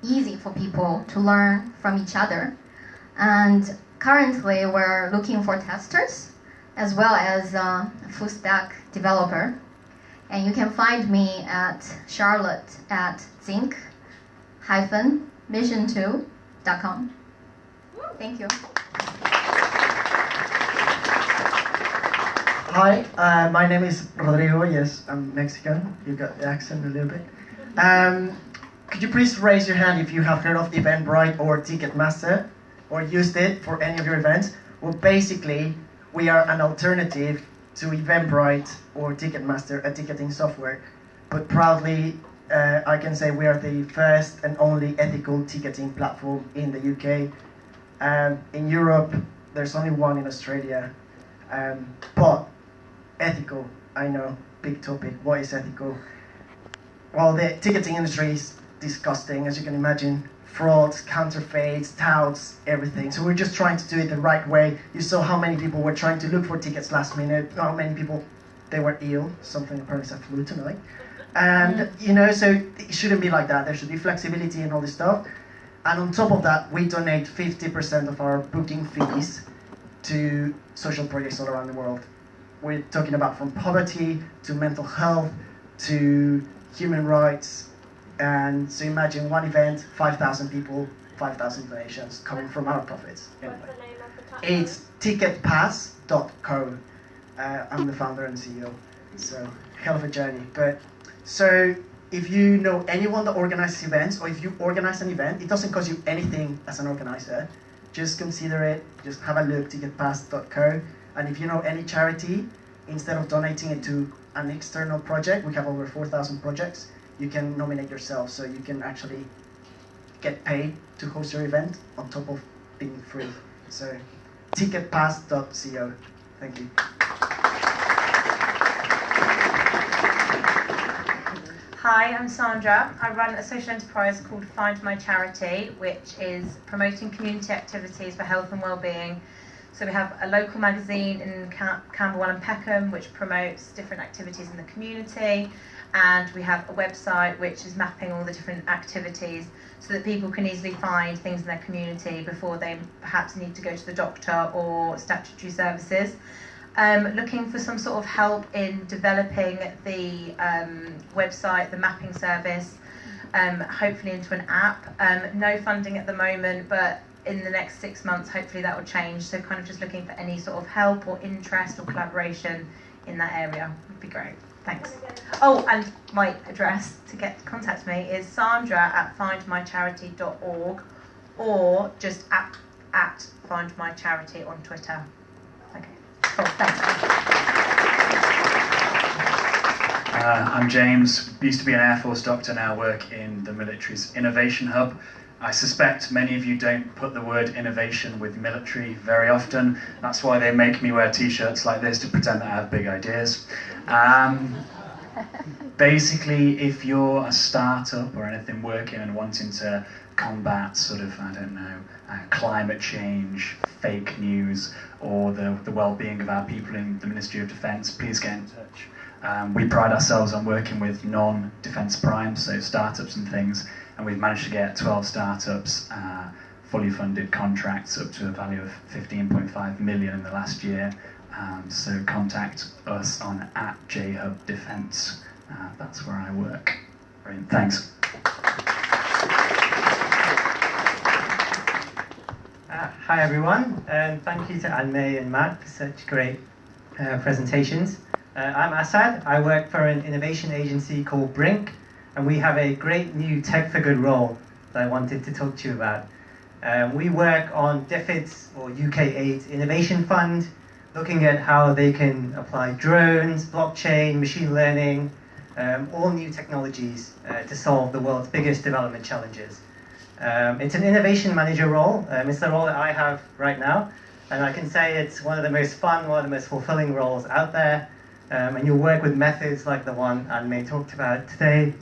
easy for people to learn from each other. And currently, we're looking for testers as well as a full stack developer. And you can find me at Charlotte at zinc-mission2.com. Thank you. Hi, my name is Rodrigo. Yes, I'm Mexican. You got the accent a little bit. Could you please raise your hand if you have heard of Eventbrite or Ticketmaster, or used it for any of your events? Well, basically, we are an alternative to Eventbrite or Ticketmaster, a ticketing software. But proudly, I can say we are the first and only ethical ticketing platform in the UK. In Europe, there's only one in Australia. But ethical, I know, big topic. What is ethical? Well, the ticketing industry is disgusting, as you can imagine. Frauds, counterfeits, touts, everything. So we're just trying to do it the right way. You saw how many people were trying to look for tickets last minute, how many people, they were ill, something apparently is a flu tonight. And, you know, so it shouldn't be like that. There should be flexibility and all this stuff. And on top of that, we donate 50% of our booking fees to social projects all around the world. We're talking about from poverty to mental health to human rights. And so imagine one event, 5,000 people, 5,000 donations coming from our profits. Anyway. What's the name of the platform? It's ticketpass.co. I'm the founder and CEO. So hell of a journey. But so if you know anyone that organizes events, or if you organize an event, it doesn't cost you anything as an organizer. Just consider it, just have a look, ticketpass.co. And if you know any charity, instead of donating it to an external project, we have over 4,000 projects, you can nominate yourself, so you can actually get paid to host your event on top of being free. So ticketpass.co. Thank you. Hi, I'm Sandra. I run a social enterprise called Find My Charity, which is promoting community activities for health and well-being. So we have a local magazine in Camberwell and Peckham, which promotes different activities in the community. And we have a website which is mapping all the different activities so that people can easily find things in their community before they perhaps need to go to the doctor or statutory services. looking for some sort of help in developing the website, the mapping service, hopefully into an app. No funding at the moment, but in the next 6 months, hopefully that will change. So kind of just looking for any sort of help or interest or collaboration in that area would be great. Thanks. Oh, and my address to contact me is sandra@findmycharity.org or just at findmycharity on Twitter. Okay, cool, thanks. I'm James, used to be an Air Force doctor, now work in the military's Innovation Hub. I suspect many of you don't put the word innovation with military very often. That's why they make me wear t-shirts like this to pretend that I have big ideas. Basically, if you're a startup or anything working and wanting to combat sort of, I don't know, climate change, fake news, or the well-being of our people in the Ministry of Defence, please get in touch. We pride ourselves on working with non-defence primes, so startups and things, and we've managed to get 12 startups fully funded contracts up to a value of 15.5 million in the last year. So contact us on @JHubDefence. That's where I work. Brilliant. Thanks. Hi everyone, and thank you to Anne-May and Matt for such great presentations. I'm Asad. I work for an innovation agency called Brink, and we have a great new Tech for Good role that I wanted to talk to you about. We work on DFID's, or UK AIDS Innovation Fund, looking at how they can apply drones, blockchain, machine learning, all new technologies to solve the world's biggest development challenges. It's an innovation manager role. It's the role that I have right now, and I can say it's one of the most fun, one of the most fulfilling roles out there. And you'll work with methods like the one Anne-May talked about today.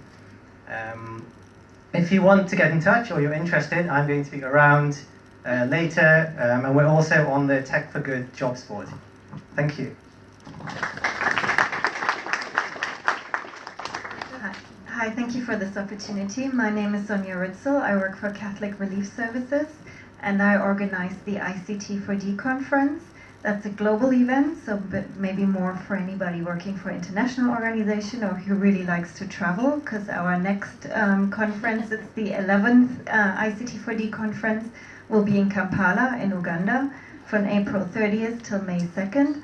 If you want to get in touch or you're interested, I'm going to be around later, and we're also on the Tech for Good jobs board. Thank you. Hi, thank you for this opportunity. My name is Sonia Ritzel. I work for Catholic Relief Services, and I organize the ICT4D conference. That's a global event, so maybe more for anybody working for international organization or who really likes to travel, because our next conference, it's the 11th ICT4D conference, will be in Kampala in Uganda from April 30th till May 2nd.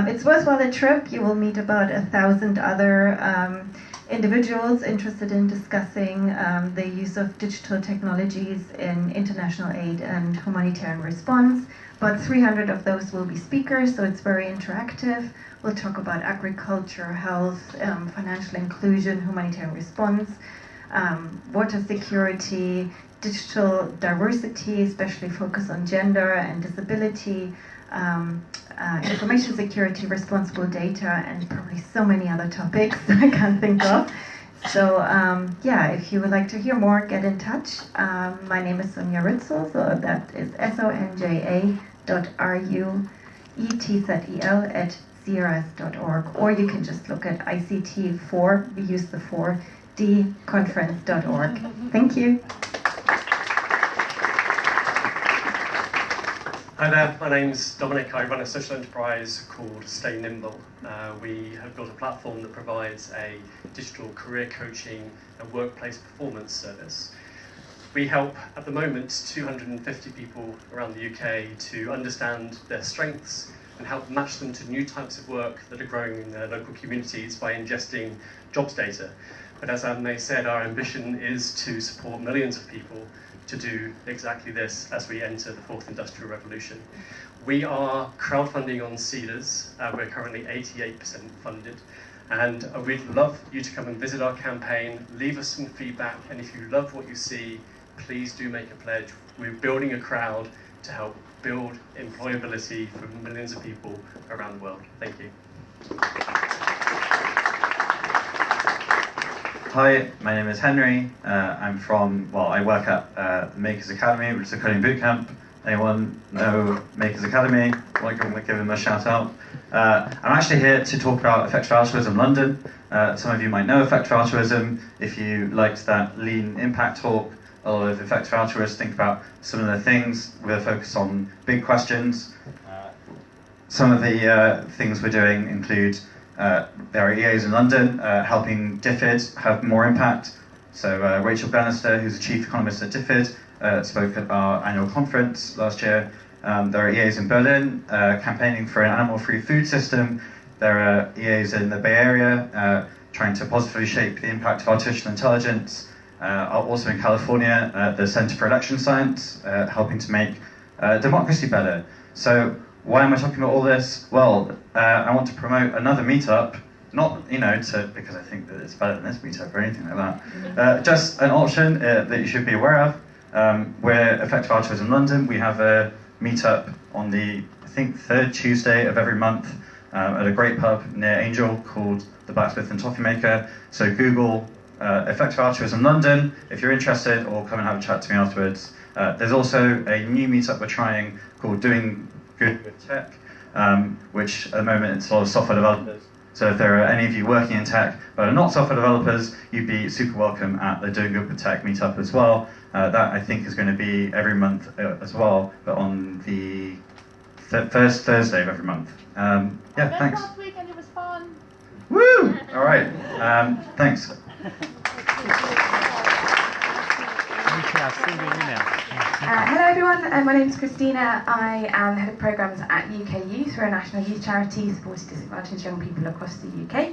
It's worthwhile a trip. You will meet about 1,000 other individuals interested in discussing the use of digital technologies in international aid and humanitarian response. About 300 of those will be speakers, so it's very interactive. We'll talk about agriculture, health, financial inclusion, humanitarian response, water security, digital diversity, especially focus on gender and disability, information security, responsible data, and probably so many other topics that I can't think of. So yeah, if you would like to hear more, get in touch. My name is Sonia Ritzel, so that is sonja.ruetzel@crs.org, or you can just look at ICT4, we use the 4dconference.org. Thank you. Hi there, my name's Dominic. I run a social enterprise called Stay Nimble. We have built a platform that provides a digital career coaching and workplace performance service. We help, at the moment, 250 people around the UK to understand their strengths and help match them to new types of work that are growing in their local communities by ingesting jobs data. But as Anne-May said, our ambition is to support millions of people to do exactly this as we enter the fourth industrial revolution. We are crowdfunding on Seedrs. We're currently 88% funded, and we'd love you to come and visit our campaign, leave us some feedback, and if you love what you see, please do make a pledge. We're building a crowd to help build employability for millions of people around the world. Thank you. Hi, my name is Henry. I'm from, well, I work at the Makers Academy, which is a coding bootcamp. Anyone know Makers Academy? Like, I'm going to give them a shout out. I'm actually here to talk about Effective Altruism London. Some of you might know Effective Altruism. If you liked that lean impact talk, a lot of effective altruists think about similar things with a focus on big questions. some of the things we're doing include there are EAs in London helping DFID have more impact. So Rachel Bannister, who's the chief economist at DFID, spoke at our annual conference last year. There are EAs in Berlin campaigning for an animal-free food system. There are EAs in the Bay Area trying to positively shape the impact of artificial intelligence. Also in California, the Center for Election Science helping to make democracy better. So why am I talking about all this? Well, I want to promote another meetup, not because I think that it's better than this meetup or anything like that. Just an option that you should be aware of. We're Effective Altruism London. We have a meetup on the, I think, 3rd Tuesday of every month at a great pub near Angel called the Blacksmith and Toffee Maker. So Google Effective Altruism London if you're interested, or come and have a chat to me afterwards. There's also a new meetup we're trying called Doing Good with Tech, which at the moment it's a lot of software developers. So if there are any of you working in tech but are not software developers, you'd be super welcome at the Doing Good with Tech meetup as well. That I think is going to be every month as well, but on the first Thursday of every month. Yeah, thanks. Last week and it was fun. Woo! All right. Thanks. Hello everyone, my name is Christina. I am Head of Programmes at UK Youth. We're a national youth charity supporting disadvantaged young people across the UK.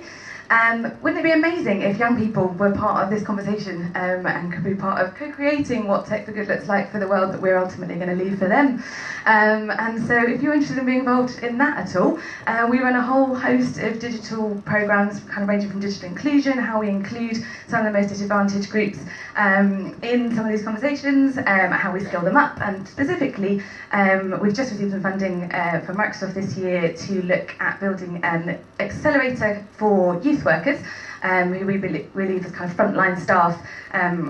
Wouldn't it be amazing if young people were part of this conversation and could be part of co-creating what Tech for Good looks like for the world that we're ultimately going to leave for them? And so if you're interested in being involved in that at all, we run a whole host of digital programmes, kind of ranging from digital inclusion, how we include some of the most disadvantaged groups in some of these conversations, how we scale them up, and specifically we've just received some funding from Microsoft this year to look at building an accelerator for youth workers who we believe as kind of frontline staff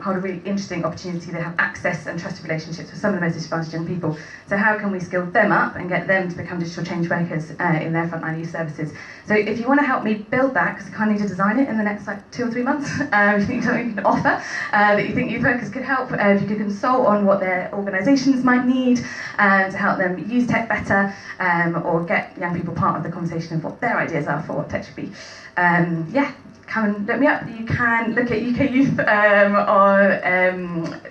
hold a really interesting opportunity. They have access and trusted relationships with some of the most disadvantaged young people. So how can we skill them up and get them to become digital change workers in their frontline youth services? So if you want to help me build that, because I kind of need to design it in the next 2 or 3 months, if you think something you can offer that you think youth workers could help, if you could consult on what their organisations might need to help them use tech better, or get young people part of the conversation of what their ideas are for what tech should be. Yeah, come and look me up. You can look at UK Youth or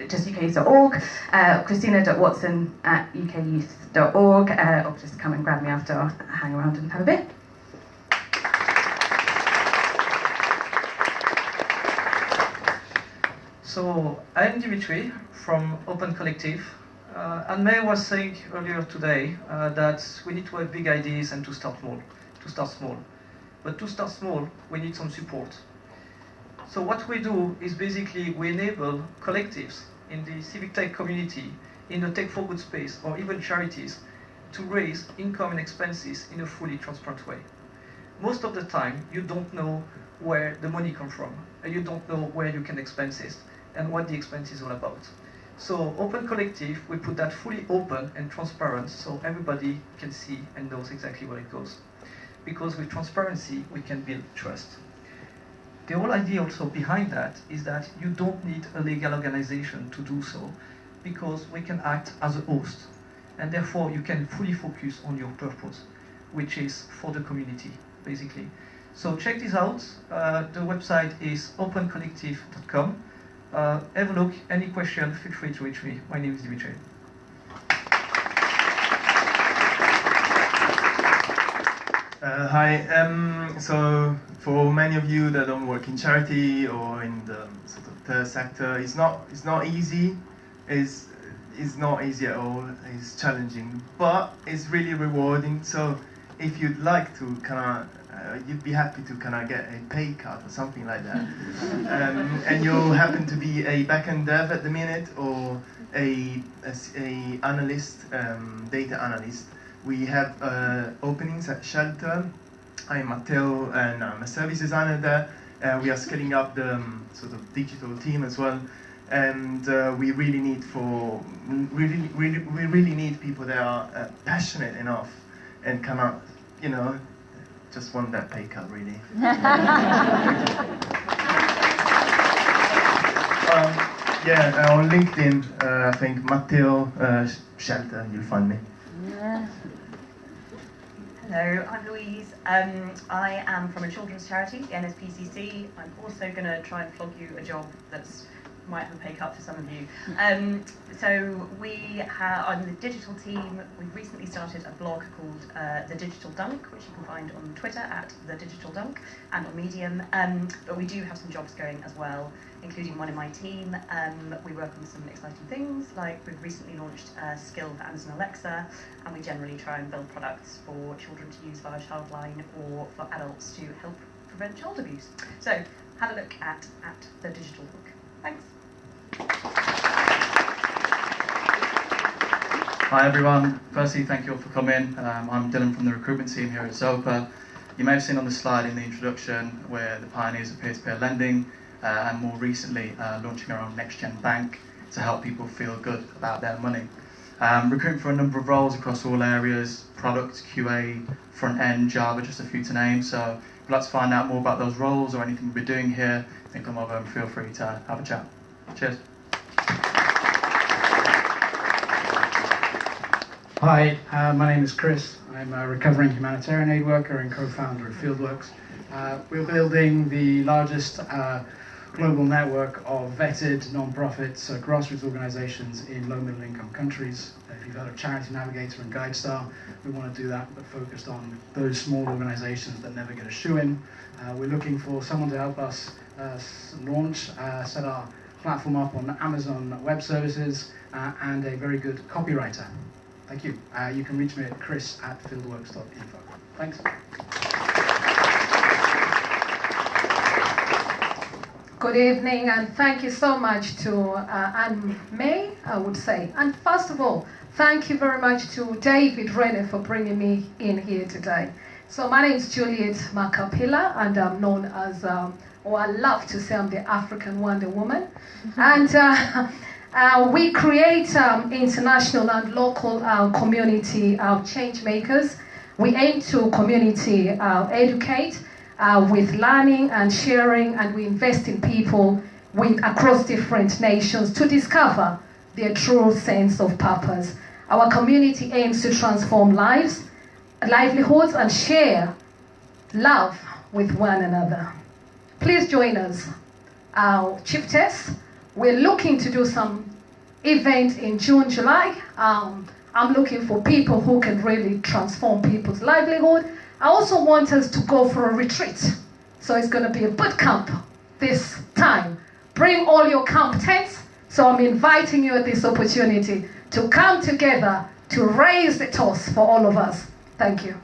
just ukyouth.org, christina.watson@ukyouth.org, or just come and grab me after, or hang around and have a bit. So I'm Dimitri from Open Collective. Anne-May was saying earlier today that we need to have big ideas and to start small. But to start small, we need some support. So what we do is basically we enable collectives in the civic tech community, in the tech for good space, or even charities, to raise income and expenses in a fully transparent way. Most of the time, you don't know where the money comes from, and you don't know where you can expense it, and what the expense is all about. So Open Collective, we put that fully open and transparent so everybody can see and knows exactly where it goes. Because with transparency, we can build trust. The whole idea also behind that is that you don't need a legal organization to do so, because we can act as a host, and therefore you can fully focus on your purpose, which is for the community, basically. So check this out. The website is opencollective.com. Have a look. Any question, feel free to reach me. My name is Dimitri. Hi. So for many of you that don't work in charity or in the sort of third sector, it's not easy. It's not easy at all. It's challenging, but it's really rewarding. So if you'd like to you'd be happy to get a pay cut or something like that, and you happen to be a backend dev at the minute or a analyst, data analyst. We have openings at Shelter. I'm Matteo, and I'm a service designer there. We are scaling up the sort of digital team as well, and we really need people that are passionate enough and cannot, just want that pay cut really. On LinkedIn, I think Matteo Shelter, you'll find me. Hello, I'm Louise. I am from a children's charity, the NSPCC. I'm also going to try and flog you a job that's might have a pay cut for some of you. So we have, on the digital team, we've recently started a blog called The Digital Dunk, which you can find on Twitter at The Digital Dunk and on Medium. But we do have some jobs going as well, including one in my team. We work on some exciting things, like we've recently launched a skill for Amazon Alexa, and we generally try and build products for children to use via Childline or for adults to help prevent child abuse. So have a look at The Digital Dunk. Thanks. Hi everyone, firstly thank you all for coming. I'm Dylan from the recruitment team here at Zopa. You may have seen on the slide in the introduction where the pioneers of peer-to-peer lending and more recently launching our own next-gen bank to help people feel good about their money. Recruiting for a number of roles across all areas, product, QA, front-end, Java, just a few to name. So if you'd like to find out more about those roles or anything we're doing here, then come over and feel free to have a chat. Cheers. Hi, my name is Chris. I'm a recovering humanitarian aid worker and co-founder of Fieldworks. We're building the largest global network of vetted non-profits, grassroots organizations in low middle income countries. If you've heard of Charity Navigator and GuideStar, we want to do that, but focused on those small organizations that never get a shoe-in. We're looking for someone to help us launch, set our platform up on Amazon Web Services, and a very good copywriter. Thank you. You can reach me at chris@fieldworks.info. Thanks. Good evening, and thank you so much to Anne May, I would say. And first of all, thank you very much to David Renner for bringing me in here today. So my name is Juliet Makapila, and I'm known as, or I love to say I'm the African Wonder Woman. And we create international and local community change makers. We aim to community educate with learning and sharing, and we invest in people across different nations to discover their true sense of purpose. Our community aims to transform lives, livelihoods, and share love with one another. Please join us. Our chiefess, we're looking to do some event in June, July. I'm looking for people who can really transform people's livelihood. I also want us to go for a retreat. So it's going to be a boot camp this time. Bring all your competence. So I'm inviting you at this opportunity to come together to raise the toast for all of us. Thank you.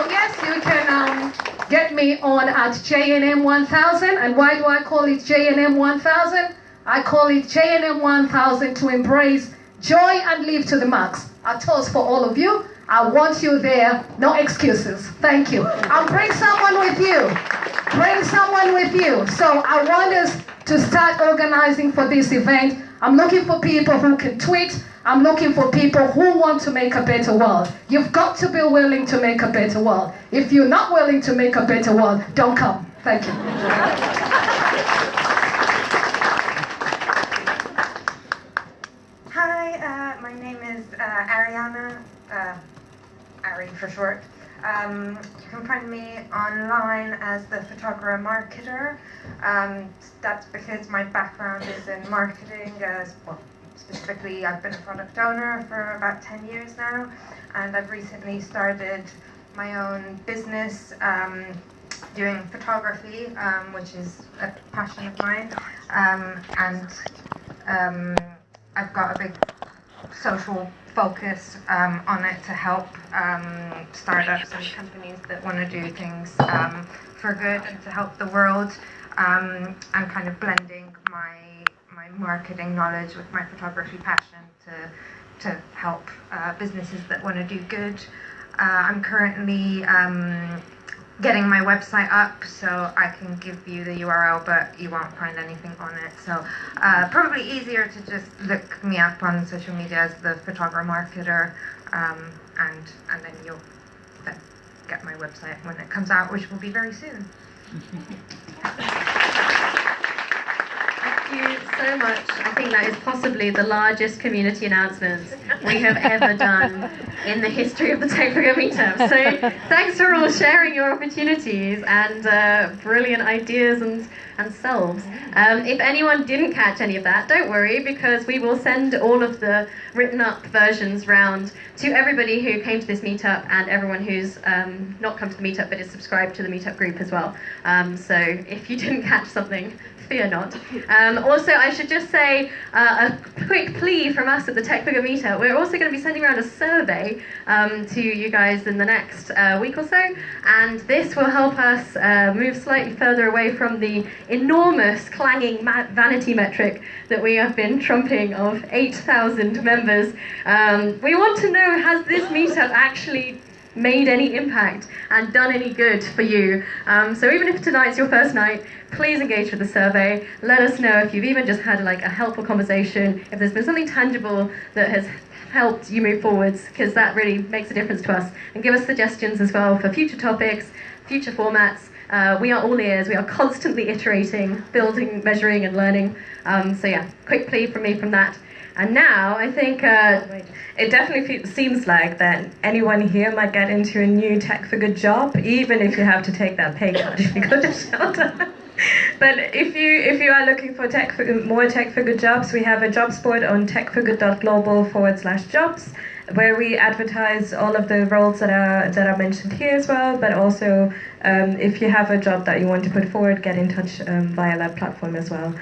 Yes, you can get me on at JNM 1000. And why do I call it JNM 1000? I call it JNM 1000 to embrace joy and live to the max. A toast for all of you. I want you there. No excuses. Thank you. And bring someone with you. Bring someone with you. So I want us to start organizing for this event. I'm looking for people who can tweet. I'm looking for people who want to make a better world. You've got to be willing to make a better world. If you're not willing to make a better world, don't come. Thank you. Hi, my name is Ariana, Ari for short. You can find me online as the photographer marketer. That's because my background is in marketing. Specifically, I've been a product owner for about 10 years now, and I've recently started my own business doing photography, which is a passion of mine, and I've got a big social focus on it to help startups and companies that want to do things for good and to help the world, and kind of blending my marketing knowledge with my photography passion to help businesses that want to do good. I'm currently getting my website up, so I can give you the URL, but you won't find anything on it. So probably easier to just look me up on social media as the photographer marketer, and then you'll then get my website when it comes out, which will be very soon. Thank you so much. I think that is possibly the largest community announcements we have ever done in the history of the TechFigure Meetup. So thanks for all sharing your opportunities and brilliant ideas and selves. If anyone didn't catch any of that, don't worry, because we will send all of the written up versions round to everybody who came to this meetup and everyone who's not come to the meetup but is subscribed to the meetup group as well. So if you didn't catch something, fear not. Also, I should just say a quick plea from us at the TechFigure Meetup. We're also going to be sending around a survey to you guys in the next week or so, and this will help us move slightly further away from the enormous clanging vanity metric that we have been trumping of 8,000 members. We want to know, has this meetup actually made any impact and done any good for you? So even if tonight's your first night, please engage with the survey. Let us know if you've even just had like a helpful conversation, if there's been something tangible that has helped you move forwards, because that really makes a difference to us. And give us suggestions as well for future topics, future formats. We are all ears. We are constantly iterating, building, measuring and learning. So yeah, quick plea from me from that. And now I think it definitely seems like that anyone here might get into a new TechFigure job, even if you have to take that pay cut if you go to shelter. But if you are looking for more TechFigure jobs, we have a jobs board on techfigure.global/jobs, where we advertise all of the roles that are mentioned here as well. But also, if you have a job that you want to put forward, get in touch via that platform as well.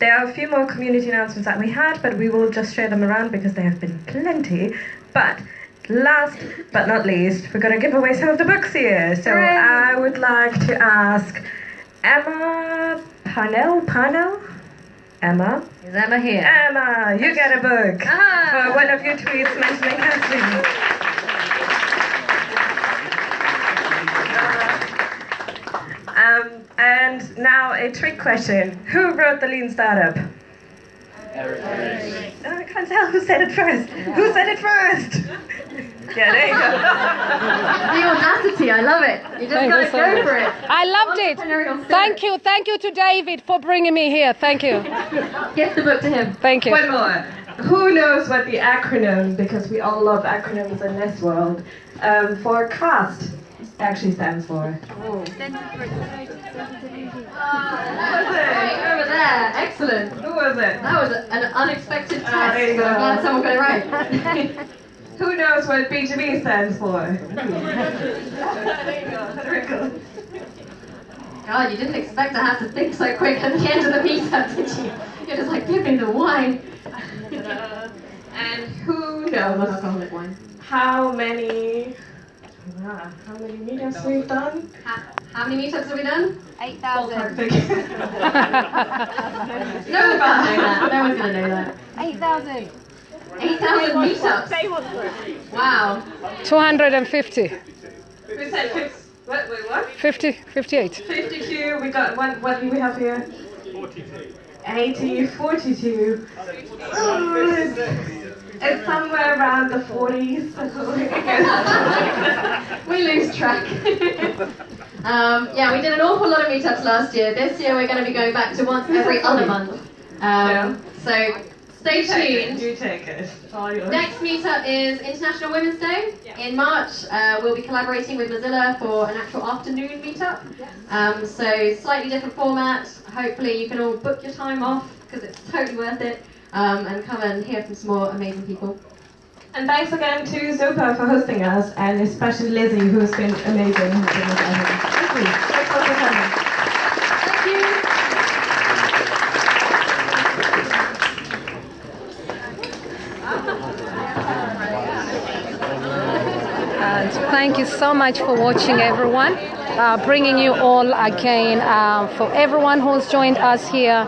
There are a few more community announcements that we had, but we will just share them around because there have been plenty. But last but not least, we're going to give away some of the books here. So I would like to ask Emma Parnell? Emma? Is Emma here? Emma, you get a book for one of your tweets mentioning Kathleen. And now a trick question. Who wrote the Lean Startup? Eric. I can't tell who said it first. Who said it first? Yeah, there you go. The audacity, I love it. You just gotta go for it. I loved it. Thank you to David for bringing me here. Thank you. Get the book to him. Thank you. One more. Who knows what the acronym, because we all love acronyms in this world, for CAST actually stands for? Oh, over there. Excellent. Who was it? That was an unexpected test. There you go. I'm glad someone got it right. Who knows what B2B stands for? There you go. God, you didn't expect to have to think so quick at the end of the meetup, did you? You're just like, give me the wine. And who knows alcoholic wine. how many meetups we've done? How many meetups have we done? 8,000. No one's gonna know that. No one's gonna know that. 8,000. 8,000 meetups. Wow. 250. We said what? 58. 52. We got one. What do we have here? 42. It's somewhere around the 40s. We lose track. Yeah, we did an awful lot of meetups last year. This year we're going to be going back to once every other month. So stay tuned. Do take it. Next meetup is International Women's Day in March. We'll be collaborating with Mozilla for an actual afternoon meetup. So slightly different format. Hopefully you can all book your time off because it's totally worth it. And come and hear from some more amazing people. And thanks again to Zopa for hosting us, and especially Lizzie, who's been amazing. Thank you. Thanks for coming. Thank you. Thank you so much for watching, everyone. Bringing you all again, for everyone who's joined us here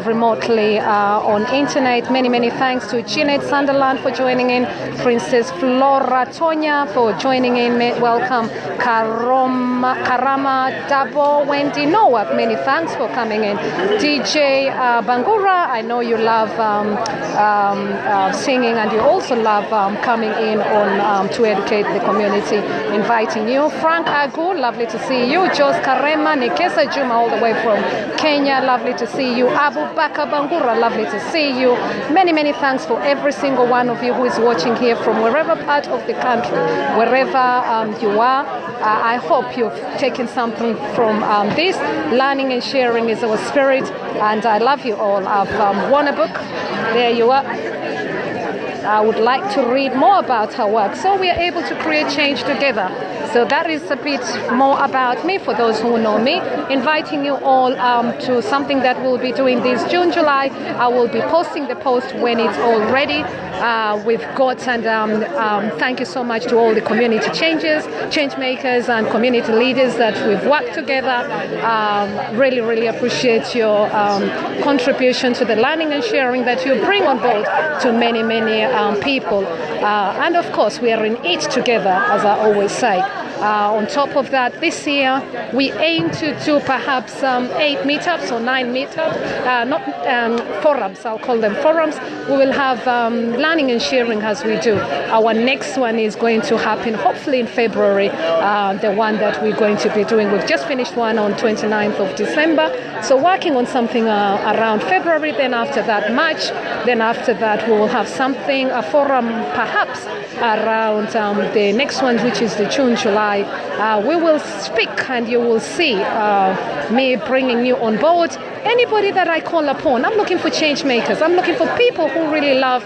remotely on internet. Many thanks to Jeanette Sunderland for joining in, Princess Flora Tonya for joining in. Welcome Karama Dabo, Wendy Nowak, many thanks for coming in. DJ Bangura, I know you love singing and you also love coming in on to educate the community, inviting you. Frank Agu, lovely to see you. Jos Karema, Nikesa Juma all the way from Kenya, lovely to see you. Abu Bakar Bangura, lovely to see you. Many, many thanks for every single one of you who is watching here from wherever part of the country, wherever you are. I hope you've taken something from this. Learning and sharing is our spirit, and I love you all. I've won a book. There you are. I would like to read more about her work, so we are able to create change together. So that is a bit more about me for those who know me. Inviting you all to something that we'll be doing this June, July. I will be posting the post when it's all ready. We've got, and thank you so much to all the community change makers and community leaders that we've worked together. Really, really appreciate your contribution to the learning and sharing that you bring on board to many, many people. And of course, we are in it together, as I always say. On top of that, this year we aim to do perhaps 8 meetups or 9 meetups, not forums, I'll call them forums. We will have learning and sharing as we do. Our next one is going to happen hopefully in February, the one that we're going to be doing. We've just finished one on 29th of December, so working on something around February, then after that March, then after that we will have something, a forum perhaps around the next one, which is the June, July. We will speak and you will see me bringing you on board. Anybody that I call upon, I'm looking for change makers. I'm looking for people who really love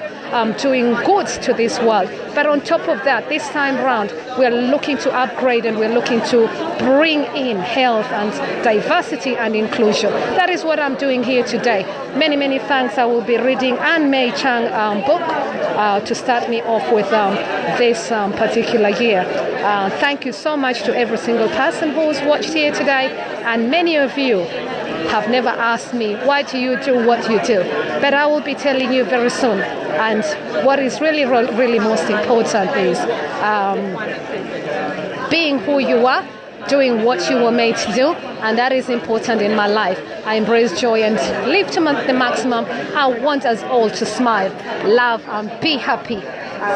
doing good to this world. But on top of that, this time round, we're looking to upgrade and we're looking to bring in health and diversity and inclusion. That is what I'm doing here today. Many, many thanks. I will be reading Anne May Chang book to start me off with this particular year. Thank you so much to every single person who's watched here today, and many of you have never asked me, why do you do what you do? But I will be telling you very soon. And what is really, really most important is being who you are, doing what you were made to do, and that is important in my life. I embrace joy and live to the maximum. I want us all to smile, laugh, and be happy.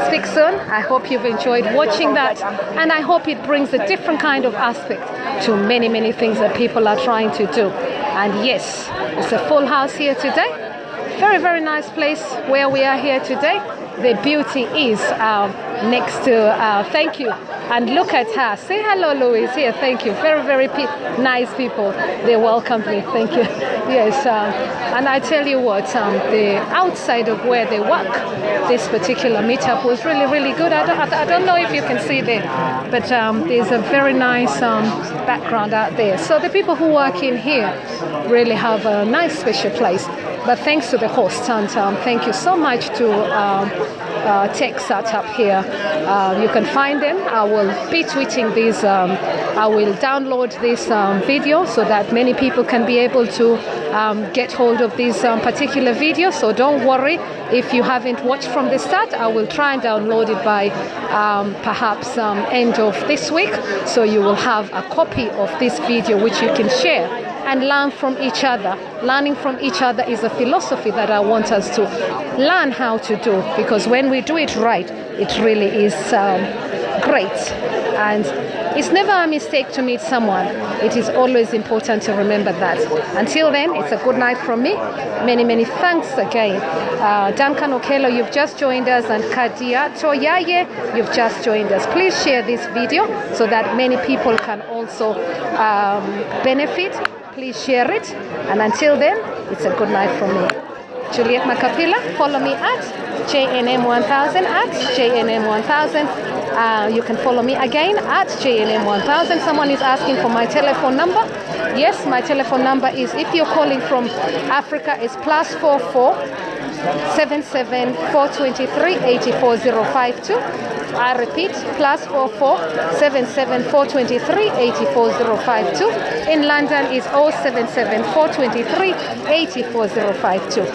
Speak soon. I hope you've enjoyed watching that, and I hope it brings a different kind of aspect to many, many things that people are trying to do. And yes, it's a full house here today. Very, very nice place where we are here today. The beauty is next to, thank you. And look at her. Say hello, Louise. Here, thank you. Very, very nice people. They welcomed me. Thank you. Yes. And I tell you what, the outside of where they work, this particular meetup was really, really good. I don't know if you can see there, but there's a very nice background out there. So the people who work in here really have a nice special place. But thanks to the host, and thank you so much to Tech Startup here. You can find them. I will be tweeting these. I will download this video so that many people can be able to get hold of this particular video. So don't worry if you haven't watched from the start. I will try and download it by perhaps end of this week. So you will have a copy of this video which you can share and learn from each other. Learning from each other is a philosophy that I want us to learn how to do, because when we do it right, it really is great. And it's never a mistake to meet someone. It is always important to remember that. Until then, it's a good night from me. Many, many thanks again. Duncan Okello, you've just joined us, and Kadiato Yaye, you've just joined us. Please share this video so that many people can also benefit. Please share it. And until then, it's a good night from me. Juliet Macapilla, follow me at JNM1000, at JNM1000. You can follow me again at JNM1000. Someone is asking for my telephone number. Yes, my telephone number is, if you're calling from Africa, is +44 77 423 84052. I repeat, +44 77 423 84052. In London is 077 423 84052.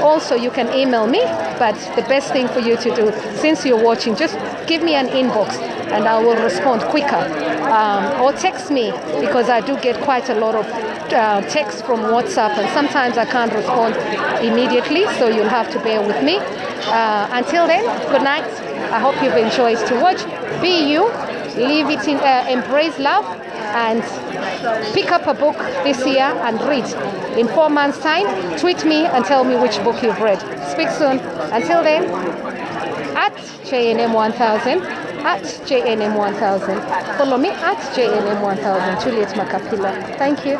Also, you can email me, but the best thing for you to do, since you're watching, just give me an inbox and I will respond quicker. Or text me, because I do get quite a lot of text from WhatsApp, and sometimes I can't respond immediately, so you'll have to bear with me. Until then, good night. I hope you've enjoyed to watch. Be you, Live it in, embrace love, and pick up a book this year and read. In 4 months' time, tweet me and tell me which book you've read. Speak soon. Until then, at JNM1000, at JNM1000. Follow me at JNM1000. Juliet Makapila. Thank you.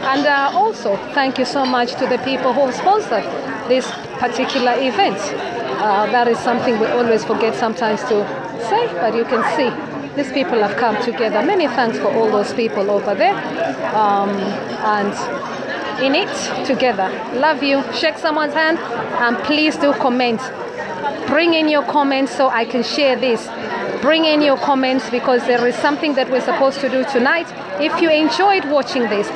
And also, thank you so much to the people who have sponsored this particular event. That is something we always forget sometimes to say, but you can see these people have come together. Many thanks for all those people over there. And in it together. Love you. Shake someone's hand and please do comment. Bring in your comments so I can share this. Bring in your comments because there is something that we're supposed to do tonight. If you enjoyed watching this,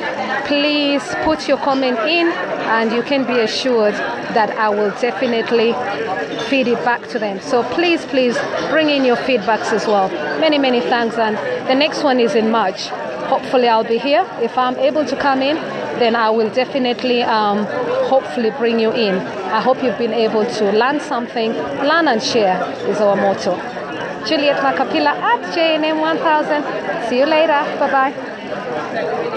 please put your comment in and you can be assured that I will definitely feed it back to them. So please bring in your feedbacks as well. Many, many thanks. And the next one is in March. Hopefully I'll be here. If I'm able to come in, then I will definitely hopefully bring you in. I hope you've been able to learn something. Learn and share is our motto. Juliet Makapila at JNM1000. See you later. Bye-bye.